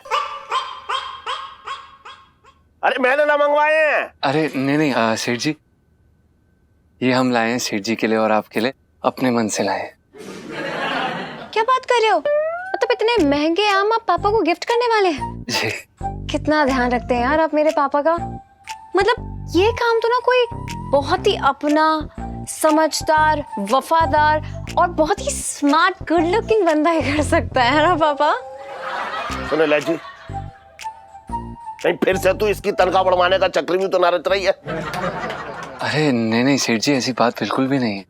अरे मैंने ना मंगवाए हैं। अरे नहीं सेठ जी, ये हम लाए हैं सेठ जी के लिए और आपके लिए, अपने मन से लाए हैं। क्या बात कर रहे हो? मतलब इतने महंगे आम आप पापा को गिफ्ट करने वाले हैं? जी। कितना ध्यान रखते हैं यार आप मेरे पापा का। मतलब ये काम तो ना कोई बहुत ही अपना, समझदार, वफादार और बहुत ही स्मार्ट, गुड लुकिंग बंदा ही कर सकता है ना पापा? सुने लाची, कहीं फिर से तू इसकी तनख्वाह बढ़वाने का चक्कर में तो ना रच रही है? अरे नहीं सेठ जी, ऐसी बात बिल्कुल भी नहीं है।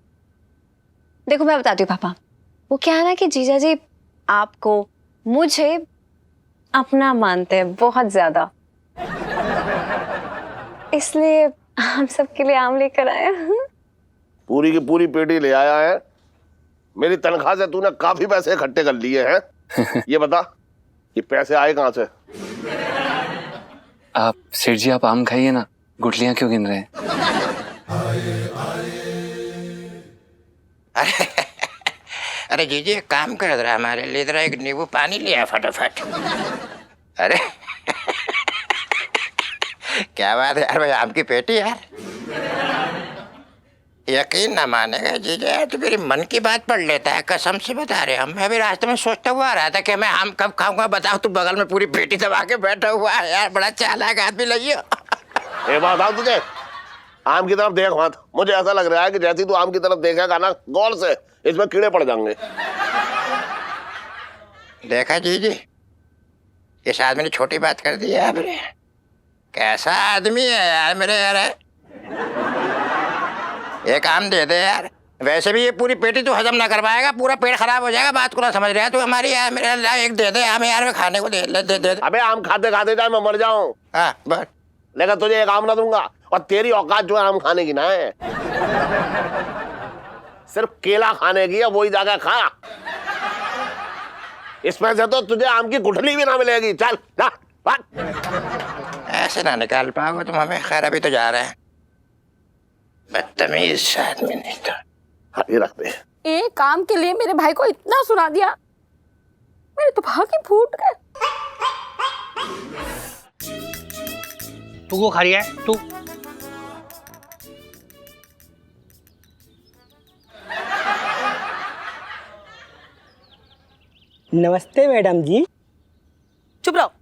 देखो मैं बताती हूँ पापा, वो क्या है ना कि जीजा जी आपको, मुझे अपना मानते हैं बहुत ज्यादा, इसलिए हम सबके लिए आम लेकर आए हैं। पूरी की पूरी पेटी ले आया है। मेरी तनख्वाह से तूने काफी पैसे इकट्ठे कर लिए हैं। ये बता, ये पैसे आए कहाँ से? आप सेठ जी, आप आम खाइए ना, गुठलियां क्यों गिन रहे हैं? अरे जीजी एक काम कर जरा, हमारे लिए जरा एक नींबू पानी लिया फटाफट। अरे क्या बात है यार भाई, आपकी पेटी यार। यकीन ना मानेगा जीजा यार, तो मेरी मन की बात पढ़ लेता है, कसम से बता रहे हम। मैं अभी रास्ते में सोचता हुआ आ रहा था कि मैं आम कब खाऊंगा, बताओ तू बगल में पूरी पेटी दबा के बैठा हुआ है यार, बड़ा चालाक आदमी लगी हो। ये बात आ तुझे, आम की तरफ देख मत। मुझे ऐसा लग रहा है कि जैसे तू आम की तरफ देखेगा ना गौर से, इसमें कीड़े पड़ जाएंगे। देखा जीजी, इस आदमी ने छोटी बात कर दी है आपने। कैसा आदमी है यार मेरे यार। एक आम दे दे यार, वैसे भी ये पूरी पेटी तो हजम ना कर पाएगा, पूरा पेट खराब हो जाएगा। बात को ना समझ रहा है तू हमारी यार। मेरे अल्लाह एक दे दे आम यार, मैं खाने को दे। अबे आम खाते खाते जाए मैं मर जाऊं। हाँ बस, लेकिन तुझे एक आम ना दूंगा, और तेरी औकात जो है आम खाने की ना है, सिर्फ केला खाने की है, वही जाकर खा। इसमें से तो तुझे आम की गुठली भी ना मिलेगी। चल जा भाग। ऐसे ना निकाल पाओगे तुम हमें। खैर अभी तो जा रहे हैं। बदतमीज आदमी नहीं तो। हाँ, ये रख दे। एक काम के लिए मेरे भाई को इतना सुना दिया, मेरे तो भाग ही फूट गए। तू को खा रही है तू? नमस्ते मैडम जी। चुप रहो।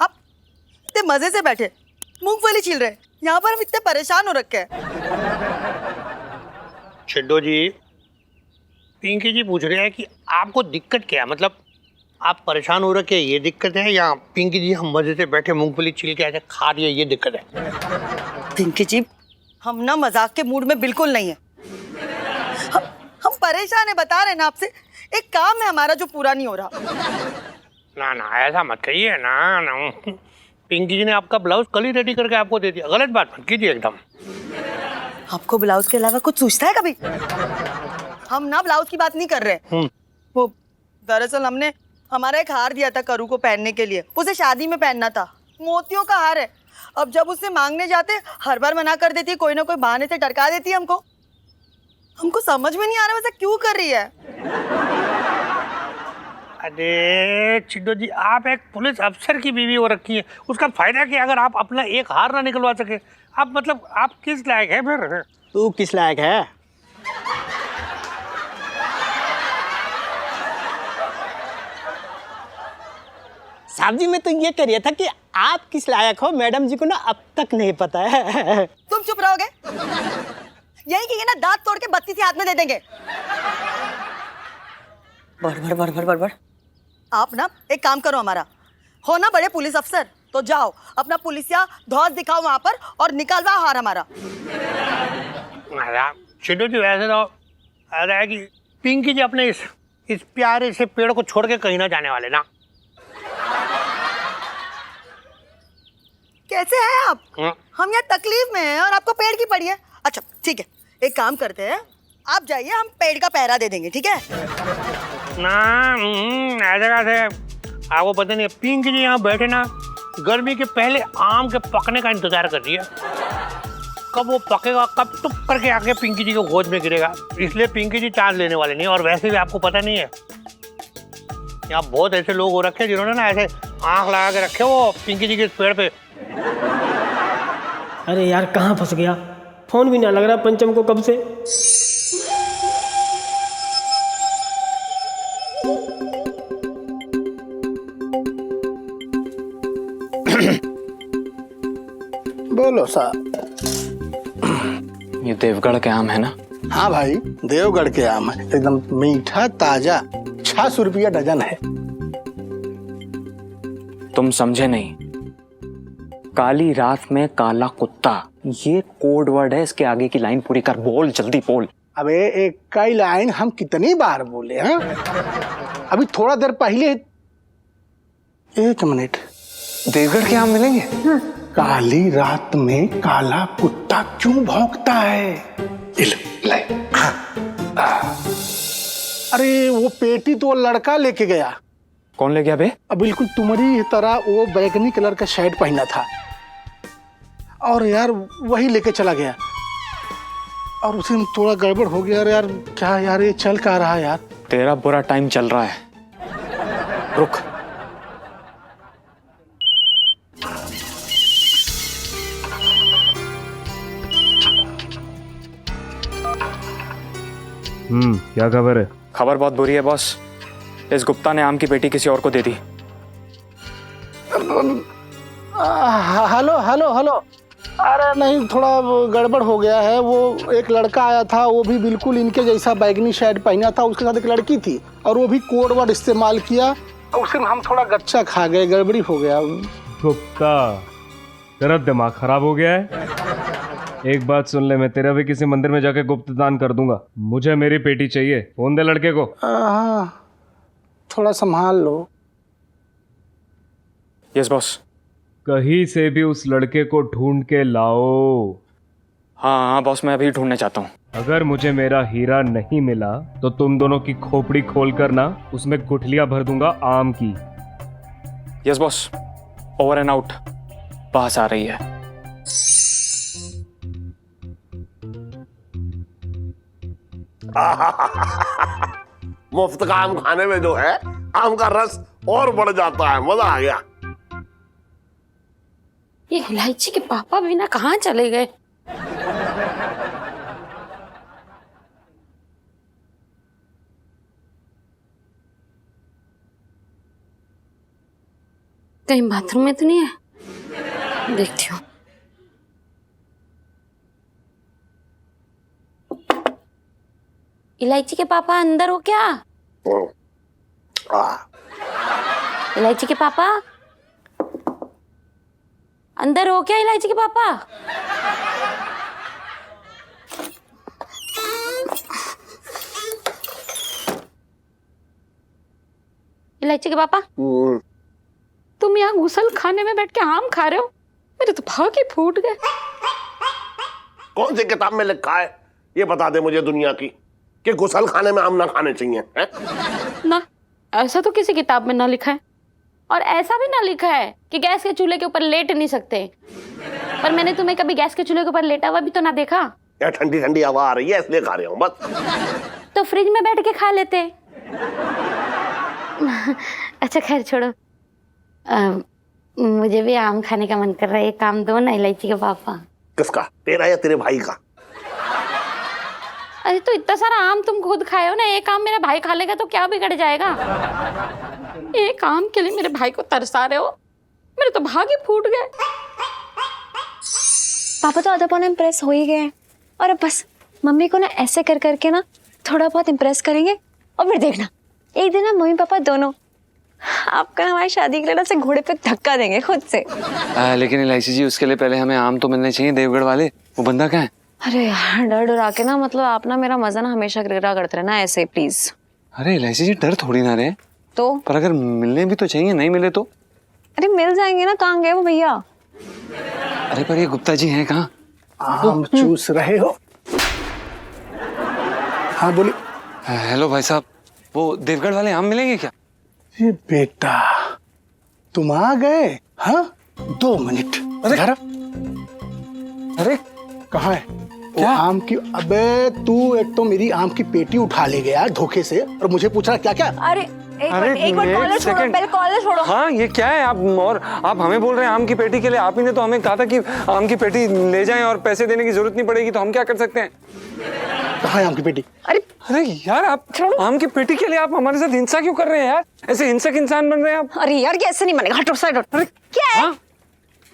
आप इतने मजे से बैठे मूंगफली छील रहे, यहाँ पर हम इतने परेशान हो रखे हैं। छिड्डो जी, पिंकी जी पूछ रहे हैं कि आपको दिक्कत क्या है, मतलब आप परेशान हो रखे, ये दिक्कत है, या पिंकी जी हम मजे से बैठे मूंगफली छील के ऐसे खा रही है, ये दिक्कत है? पिंकी जी, हम ना मजाक के मूड में बिल्कुल नहीं है। हम परेशान है, बता रहे हैं ना आपसे। एक काम है हमारा जो पूरा नहीं हो रहा। ना ना ऐसा मत कहिए ना। पिंकी जी ने आपका ब्लाउज कल ही रेडी करके आपको दे दिया, गलत बात मत कीजिए एकदम। आपको ब्लाउज के अलावा कुछ सोचता है कभी? हम ना ब्लाउज की बात नहीं कर रहे। वो दरअसल हमने हमारा एक हार दिया था करू को पहनने के लिए, उसे शादी में पहनना था। मोतियों का हार है। अब जब उससे मांगने जाते हर बार मना कर देती है, कोई ना कोई बहाने से टरका देती है हमको। हमको समझ में नहीं आ रहा वैसा क्यों कर रही है। अरे छिड्डो जी, आप एक पुलिस अफसर की बीवी हो रखी है, उसका फायदा क्या अगर आप अपना एक हार ना निकलवा सके? आप मतलब आप किस लायक है फिर? तू किस लायक है? साहब जी, मैं तो ये कह रहा था कि आप किस लायक हो, मैडम जी को ना अब तक नहीं पता है। तुम चुप रहोगे? यही कि ये ना दांत तोड़ के 32 हाथ में दे देंगे। बढ़। आप ना एक काम करो, हमारा हो ना बड़े पुलिस अफसर, तो जाओ अपना पुलिसिया धौस दिखाओ वहां पर और निकालवाओ हार हमारा। छिड्डो जी, वैसे तो ऐसा है कि पिंकी जी अपने इस प्यारे से पेड़ को छोड़ के कहीं ना जाने वाले ना। कैसे हैं आप? हम यहाँ तकलीफ में हैं और आपको पेड़ की पड़ी है। अच्छा ठीक है, एक काम करते हैं, आप जाइए, हम पेड़ का पहरा दे देंगे, ठीक है? ना ऐसे कैसे? आपको पता नहीं, पिंकी जी यहाँ बैठे ना गर्मी के पहले आम के पकने का इंतजार कर रही है। कब वो पकेगा, कब टुक करके आके पिंकी जी को गोद में गिरेगा, इसलिए पिंकी जी चांस लेने वाले नहीं। और वैसे भी आपको पता नहीं है, यहाँ बहुत ऐसे लोग हो रखे हैं जिन्होंने ना ऐसे आंख लगा के रखे वो पिंकी जी के इस पेड़ पे। अरे यार कहाँ फंस गया, फोन भी ना लग रहा पंचम को कब से। बोलो साहब। ये देवगढ़ के आम है ना? हाँ भाई, देवगढ़ के आम है, एकदम मीठा ताजा, 600 रुपया डजन है। तुम समझे नहीं, काली रात में काला कुत्ता, ये कोड वर्ड है। इसके आगे की लाइन पूरी कर, बोल जल्दी बोल। अबे एक कई लाइन हम कितनी बार बोले हैं? अभी थोड़ा देर पहले, 1 मिनट। देवगढ़ के आम मिलेंगे? काली रात में काला कुत्ता क्यों भौंकता है? अरे वो पेटी तो लड़का लेके गया। कौन ले गया बे? अब बिल्कुल तुम्हारी तरह वो बैगनी कलर का शर्ट पहना था और यार वही लेके चला गया और उसी में थोड़ा गड़बड़ हो गया। यार क्या यार, ये चल क्या रहा है यार? तेरा बुरा टाइम चल रहा है, रुक। क्या खबर है? खबर बहुत बुरी है बॉस। इस गुप्ता ने आम की पेटी किसी और को दे दी। Hello hello hello. अरे नहीं, थोड़ा गड़बड़ हो गया है। वो एक लड़का आया था, वो भी बिल्कुल इनके जैसा बैगनी शर्ट पहना था, उसके साथ एक लड़की थी और वो भी कोड वर्ड इस्तेमाल किया, उसी में हम थोड़ा गच्चा खा गए, गड़बड़ी हो गया। गुप्ता, तेरा दिमाग खराब हो गया है? एक बात सुन ले, मैं तेरा भी किसी मंदिर में जाके गुप्त दान कर दूंगा। मुझे मेरी पेटी चाहिए। फोन दे लड़के को। हाँ, थोड़ा संभाल लो। Yes boss. कहीं से भी उस लड़के को ढूंढ के लाओ। हाँ हाँ बॉस, मैं अभी ढूंढने चाहता हूँ। अगर मुझे मेरा हीरा नहीं मिला तो तुम दोनों की खोपड़ी खोल कर ना उसमें गुठलियां भर दूंगा आम की। Yes boss, over and out. पास आ रही है। मुफ्त का आम खाने में जो है आम का रस और बढ़ जाता है, मजा आ गया। ये इलायची के पापा भी ना कहाँ चले गए? कहीं बाथरूम में तो नहीं है? देखती हूँ। इलायची के पापा अंदर हो क्या? इलायची के पापा अंदर हो क्या? इलायची के पापा इलायची के पापा, तुम यहाँ गुसल खाने में बैठ के आम खा रहे हो? मेरे तो भाव ही फूट गए। कौन सी किताब में लिखा है ये बता दे मुझे दुनिया की कि गुसल खाने में आम ना खाने चाहिए है? ना, ऐसा तो किसी किताब में ना लिखा है, और ऐसा भी ना लिखा है कि गैस के चूल्हे के ऊपर लेट नहीं सकते। पर मैंने तुम्हें कभी गैस के चूल्हे के ऊपर लेटा हुआ भी तो ना देखा। यार ठंडी ठंडी हवा आ रही है इसलिए खा रहा हूँ बस। तो फ्रिज में बैठ के खा लेते। अच्छा खैर छोड़ो, मुझे भी आम खाने का मन कर रहा है। एक काम दो ना इलायची के पापा। किसका, तेरा या तेरे भाई का? अरे तो इतना सारा आम तुम खुद खाए हो ना, एक आम मेरा भाई खा लेगा तो क्या बिगड़ जाएगा? एक आम के लिए मेरे भाई को तरसा रहे हो? मेरे तो भाग ही फूट गए। पापा तो आधा पौना इम्प्रेस हो ही गए हैं और अब बस मम्मी को ना ऐसे कर करके ना थोड़ा बहुत इम्प्रेस करेंगे और फिर देखना एक दिन ना मम्मी पापा दोनों आपका हमारी शादी के लिए ना से घोड़े पे धक्का देंगे खुद से। लेकिन इलायची जी, उसके लिए पहले हमें आम तो मिलने चाहिए। देवगढ़ वाले वो बंदा कहाँ है? अरे यार डर डरा के ना, मतलब आप ना मेरा मजा ना हमेशा गिरा करते रहना ऐसे प्लीज। अरे इलायची जी, डर थोड़ी ना रहे तो, पर अगर मिलने भी तो चाहिए, नहीं मिले तो? अरे मिल जाएंगे ना, कहाँ गए वो भैया? अरे पर ये गुप्ता जी हैं कहाँ? आम चूस रहे हो? हाँ बोली। हेलो भाई साहब, वो देवगढ़ वाले आम मिलेंगे क्या? ये बेटा तुम आ गए? हाँ 2 मिनट। अरे कहाँ है क्या आम की? अबे तू एक तो मेरी आम की पेटी उठा ले गया धोखे से और मुझे पूछ रहा क्या क्या? अरे एक बार कॉलर छोड़ो, पहले कॉलर छोड़ो। हाँ ये क्या है आप हमें बोल रहे हैं आम की पेटी के लिए? आप ही ने तो हमें कहा था कि आम की पेटी ले जाएं और पैसे देने की जरूरत नहीं पड़ेगी, तो हम क्या कर सकते हैं? कहाँ है आम की पेटी? अरे यार आप आम की पेटी के लिए आप हमारे साथ हिंसा क्यों कर रहे हैं यार? ऐसे हिंसक इंसान बन रहे हैं आप। अरे यार ये ऐसे नहीं बनेगा, हटो साइड हटो। क्या है? हाँ?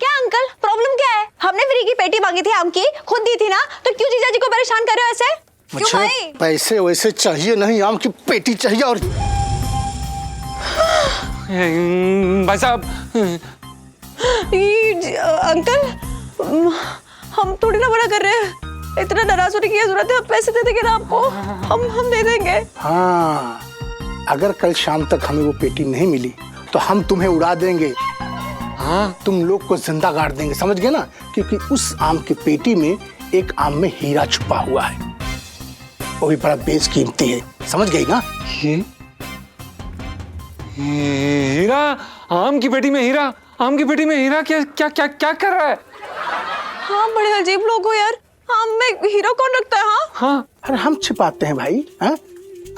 क्या अंकल प्रॉब्लम क्या है? हमने फ्री की पेटी मांगी थी आम की, खुद दी थी ना, तो क्यों जीजा जी को परेशान कर रहे हो ऐसे? क्यों भाई? पैसे वैसे चाहिए नहीं, आम की पेटी चाहिए। और भाई साहब अंकल हम थोड़ी ना बड़ा कर रहे हैं, इतना नाराज होने की क्या जरूरत है? हम पैसे दे देंगे ना आपको, हम दे देंगे। हाँ, अगर कल शाम तक हमें वो पेटी नहीं मिली तो हम तुम्हें उड़ा देंगे। हाँ, तुम लोग को जिंदा गाड़ देंगे, समझ गए ना? क्योंकि उस आम की पेटी में एक आम में हीरा छुपा हुआ है, वो भी बड़ा बेशकीमती है, समझ गई ना? हीरा? आम की पेटी में हीरा? आम की पेटी में हीरा? क्या क्या क्या क्या कर रहा है? हाँ बड़े अजीब लोग हो यार, आम में हीरा कौन रखता है? हाँ, अरे हम छिपाते हैं भाई। हाँ,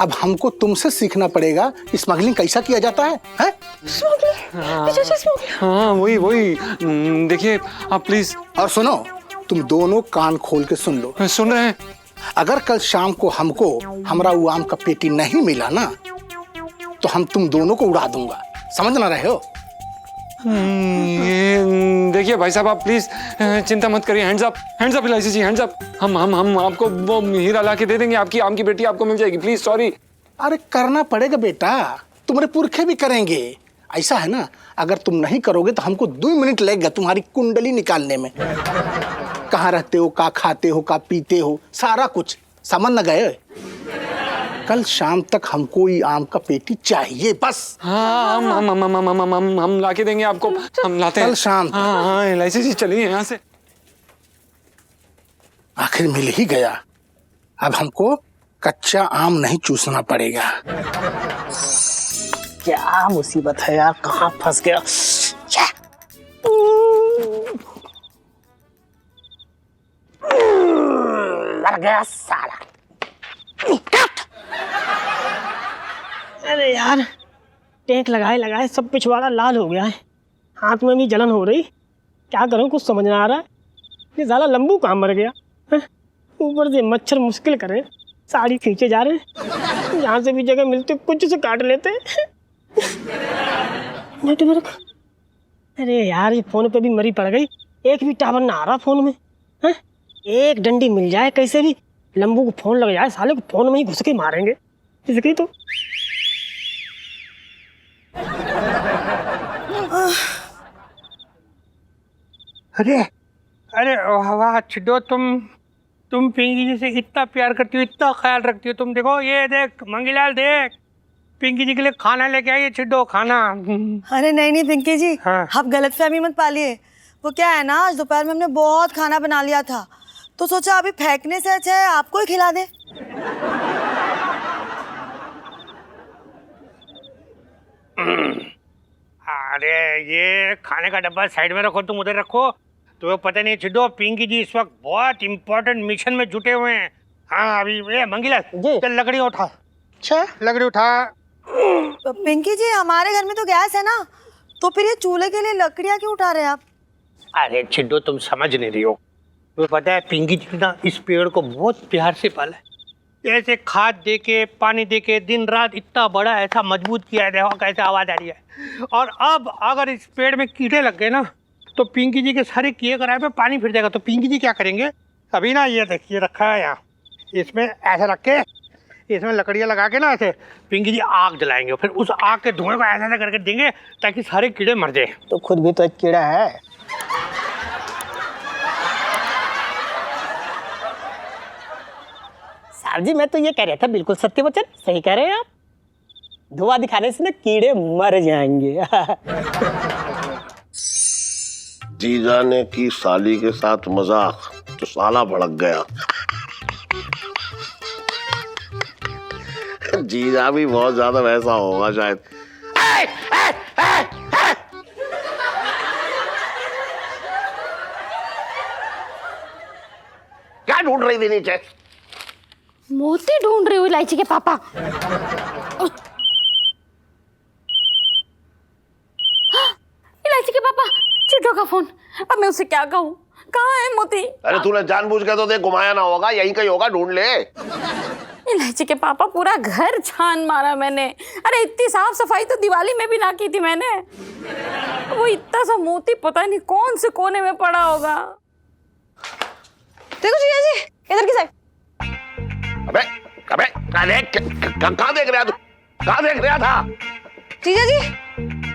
अब हमको तुमसे सीखना पड़ेगा कि स्मगलिंग कैसा किया जाता है। हाँ? हाँ वही देखिए आप प्लीज। और सुनो, तुम दोनों कान खोल के सुन लो। सुन रहे हैं? अगर कल शाम को हमको हमारा वो आम का पेटी नहीं मिला ना, तो हम तुम दोनों को उड़ा दूंगा, समझ ना रहे हो? ये देखिए भाई साहब आप प्लीज चिंता मत करिए। हैंड्स अप इलायची जी, हैंड्स अप। हम आपको वो हीरा ला के दे देंगे, आपकी आम की बेटी आपको मिल जाएगी। Please sorry. अरे करना पड़ेगा बेटा, तुम्हारे पुरखे भी करेंगे। ऐसा है ना, अगर तुम नहीं करोगे तो हमको 2 मिनट लगेगा तुम्हारी कुंडली निकालने में। कहाँ रहते हो, क्या खाते हो, क्या पीते हो, सारा कुछ समझ न गए? कल शाम तक हमको ये आम का पेटी चाहिए बस। हाँ हम ला के देंगे आपको, हम लाते हैं कल शाम। हाँ इलायची जी चलिए यहाँ से। आखिर मिल ही गया, अब हमको कच्चा आम नहीं चूसना पड़ेगा। क्या मुसीबत है यार, कहाँ फंस गया। लग गया साला। अरे यार टेक लगाए सब पिछवाड़ा लाल हो गया है, हाथ में भी जलन हो रही। क्या करूं, कुछ समझ ना आ रहा है। ये साला लंबू कहाँ मर गया, ऊपर से मच्छर मुश्किल करे, साड़ी खींचे जा रहे हैं। यहाँ से भी जगह मिलती कुछ से काट लेते। नेटवर्क, अरे यार ये फोन पे भी मरी पड़ गई, एक भी टावर ना आ रहा फोन में। एक डंडी मिल जाए कैसे भी, लंबू को फोन लग जाए, साले को फोन में ही घुस के मारेंगे इसकी तो। अरे वाह छिड्डो, तुम पिंकी जी से इतना प्यार करती हो, इतना ख्याल रखती हो। तुम देखो, ये देख मंगीलाल, देख पिंकी जी के लिए खाना लेके आई है छिड्डो, खाना। अरे नहीं पिंकी जी, हाँ। आप गलतफहमी मत पालिए। वो क्या है ना, आज दोपहर में हमने बहुत खाना बना लिया था, तो सोचा अभी फेंकने से अच्छा है आपको ही खिला दे। अरे ये खाने का डब्बा साइड में रखो, तुम उधर रखो। तुम्हें पता नहीं छिड्डो, पिंकी जी इस वक्त बहुत इंपॉर्टेंट मिशन में जुटे हुए हैं। हाँ अभी ये मंगीलाल चल लकड़ी उठा। अच्छा लकड़ी उठा। पिंकी जी हमारे घर में तो गैस है ना, तो फिर ये चूल्हे के लिए लकड़ियाँ क्यों उठा रहे हैं आप? अरे छिड्डो तुम समझ नहीं रही हो। तुम्हें पता है पिंकी जी ना इस पेड़ को बहुत प्यार से पाला है, ऐसे खाद दे के पानी दे के दिन रात इतना बड़ा ऐसा मजबूत किया है। देखो कैसे आवाज आ रही है। और अब अगर इस पेड़ में कीड़े लग गए ना, तो पिंकी जी के सारे किए कराए पे पानी फिर जाएगा। तो पिंकी जी क्या करेंगे, अभी ना ये देखिए रखा है यहाँ, इसमें ऐसे रख के इसमें लकड़ियाँ लगा के ना ऐसे पिंकी जी आग जलाएंगे, फिर उस आग के धुएं को ऐसा करके देंगे ताकि सारे कीड़े मर जाए। तो खुद भी तो एक कीड़ा है। साहब जी मैं तो ये कह रहा था, बिल्कुल सत्य वचन, सही कह रहे हैं आप। धुआं दिखाने से ना कीड़े मर जाएंगे। जीजा ने की साली के साथ मजाक, तो साला भड़क गया। जीजा भी बहुत ज्यादा वैसा होगा शायद। क्या ढूंढ रही थी नीचे? मोती ढूंढ रही हूँ इलायची के पापा। अब मैं उसे क्या कहूँ? कहाँ है मोती? अरे तूने जानबूझ के तो देख घुमाया ना होगा, यहीं कहीं होगा, ढूंढ ले। इलायची के पापा पूरा घर छान मारा मैंने। अरे इतनी साफ सफाई तो दिवाली में भी ना की थी मैंने। वो इतना सा मोती पता नहीं कौन से कोने में पड़ा होगा। देखो जीजा जी, इधर की साइड। अबे अबे कहाँ देख रहा तू? कहाँ देख रहा था? जीजा जी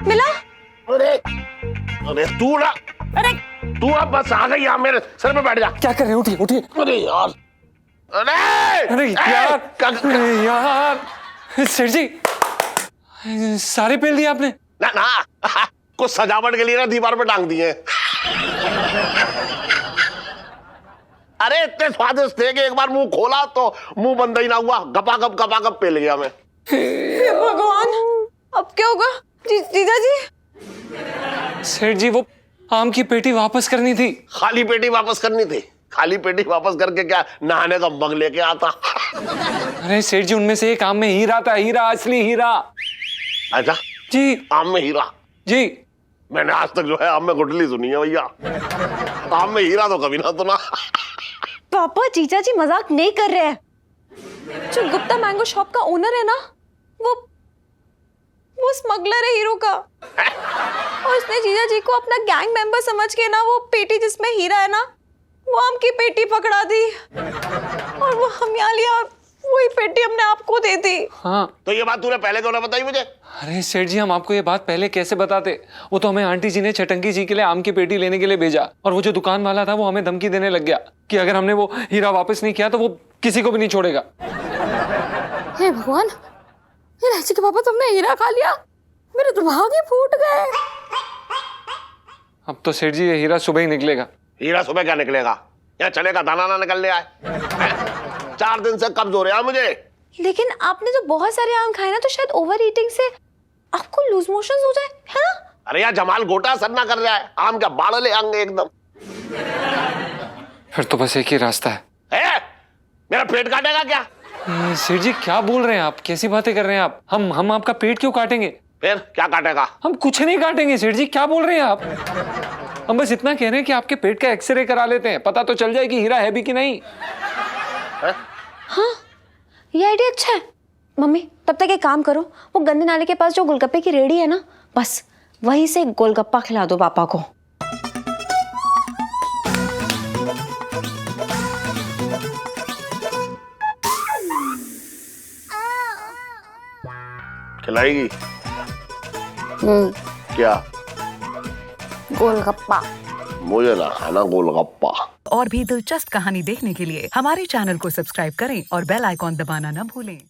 मिला? अरे अरे तू ना, अरे तू अब बस आ गई, यहाँ मेरे सर पे बैठ जा। क्या कर रहे हैं? उठिए उठिए। अरे यार, अरे अरे यार, अरे यार सेठ जी, सारे पेल दिए आपने? ना ना, कुछ सजावट के लिए ना दीवार पे टांग दिए। अरे इतने स्वादिष्ट थे कि एक बार मुंह खोला तो मुंह बंद ही ना हुआ, गपागप पेल गया मैं। हे भगवान, अब क्या होगा जीजा जी? सेठ जी, वो आम की पेटी वापस करनी थी। खाली पेटी वापस करनी थी? खाली पेटी वापस करके क्या नहाने का मग लेके आता? अरे सेठ जी, उनमें से एक आम में हीरा था, हीरा, असली हीरा। अच्छा जी, आम में हीरा? जी। मैंने आज तक जो है आम में गुठली सुनी है भैया, आम में हीरा तो कभी ना सुना। पापा जीजा जी मजाक नहीं कर रहे हैं। जो गुप्ता मैंगो शॉप का ओनर है ना, वो स्मगलर है हीरो का। और उसने जीजा जी को अपना गैंग मेंबर समझ के ना वो पेटी जिसमें हीरा है ना, वो आम की पेटी पकड़ा दी और वो हम यहाँ लिया और वही पेटी हमने आपको दे दी। हाँ, तो ये बात तूने पहले क्यों ना बताई मुझे? अरे सेठ जी, हम आपको ये बात पहले कैसे बताते? वो तो हमें आंटी जी ने छटंकी जी के लिए आम की पेटी लेने के लिए भेजा, और वो जो दुकान वाला था वो हमें धमकी देने लग गया कि अगर हमने वो हीरा वापस नहीं किया तो वो किसी को भी नहीं छोड़ेगा। हे भगवान, इलायची के पापा तुमने हीरा खा लिया, मेरे तो भाग ही फूट गए। अब तो सेठ जी ये हीरा सुबह ही निकलेगा। हीरा सुबह क्या निकलेगा? यहाँ चने का दाना ना निकलने आए। 4 दिन से कब्ज हो रहा है मुझे। लेकिन आपने जो बहुत सारे आम खाए ना, तो शायद ओवर ईटिंग से आपको लूज मोशंस हो जाए, है ना? अरे यार, जमाल गोटा असर ना कर रहा है, आम क्या बाड़ले अंग एकदम। फिर तो बस एक ही रास्ता है। मेरा पेट काटेगा क्या? सेठ जी, क्या बोल रहे हैं आप? कैसी बातें कर रहे हैं आप? हम आपका पेट क्यों काटेंगे? फिर क्या काटेगा? हम कुछ नहीं काटेंगे सेठ जी, क्या बोल रहे हैं आप? हम बस इतना कह रहे हैं कि आपके पेट का एक्सरे करा लेते हैं, पता तो चल जाए कि हीरा है भी कि नहीं। हाँ, ये आइडिया अच्छा है। मम्मी, तब तक एक काम करो, वो गंदे नाले के पास जो गोलगप्पे की रेडी है ना, बस वहीं से गोलगप्पा खिला दो पापा को। खिलाएगी? क्या? गोलगप्पा। मुझे ना खाना गोलगप्पा। और भी दिलचस्प कहानी देखने के लिए हमारे चैनल को सब्सक्राइब करें और बेल आइकॉन दबाना न भूलें।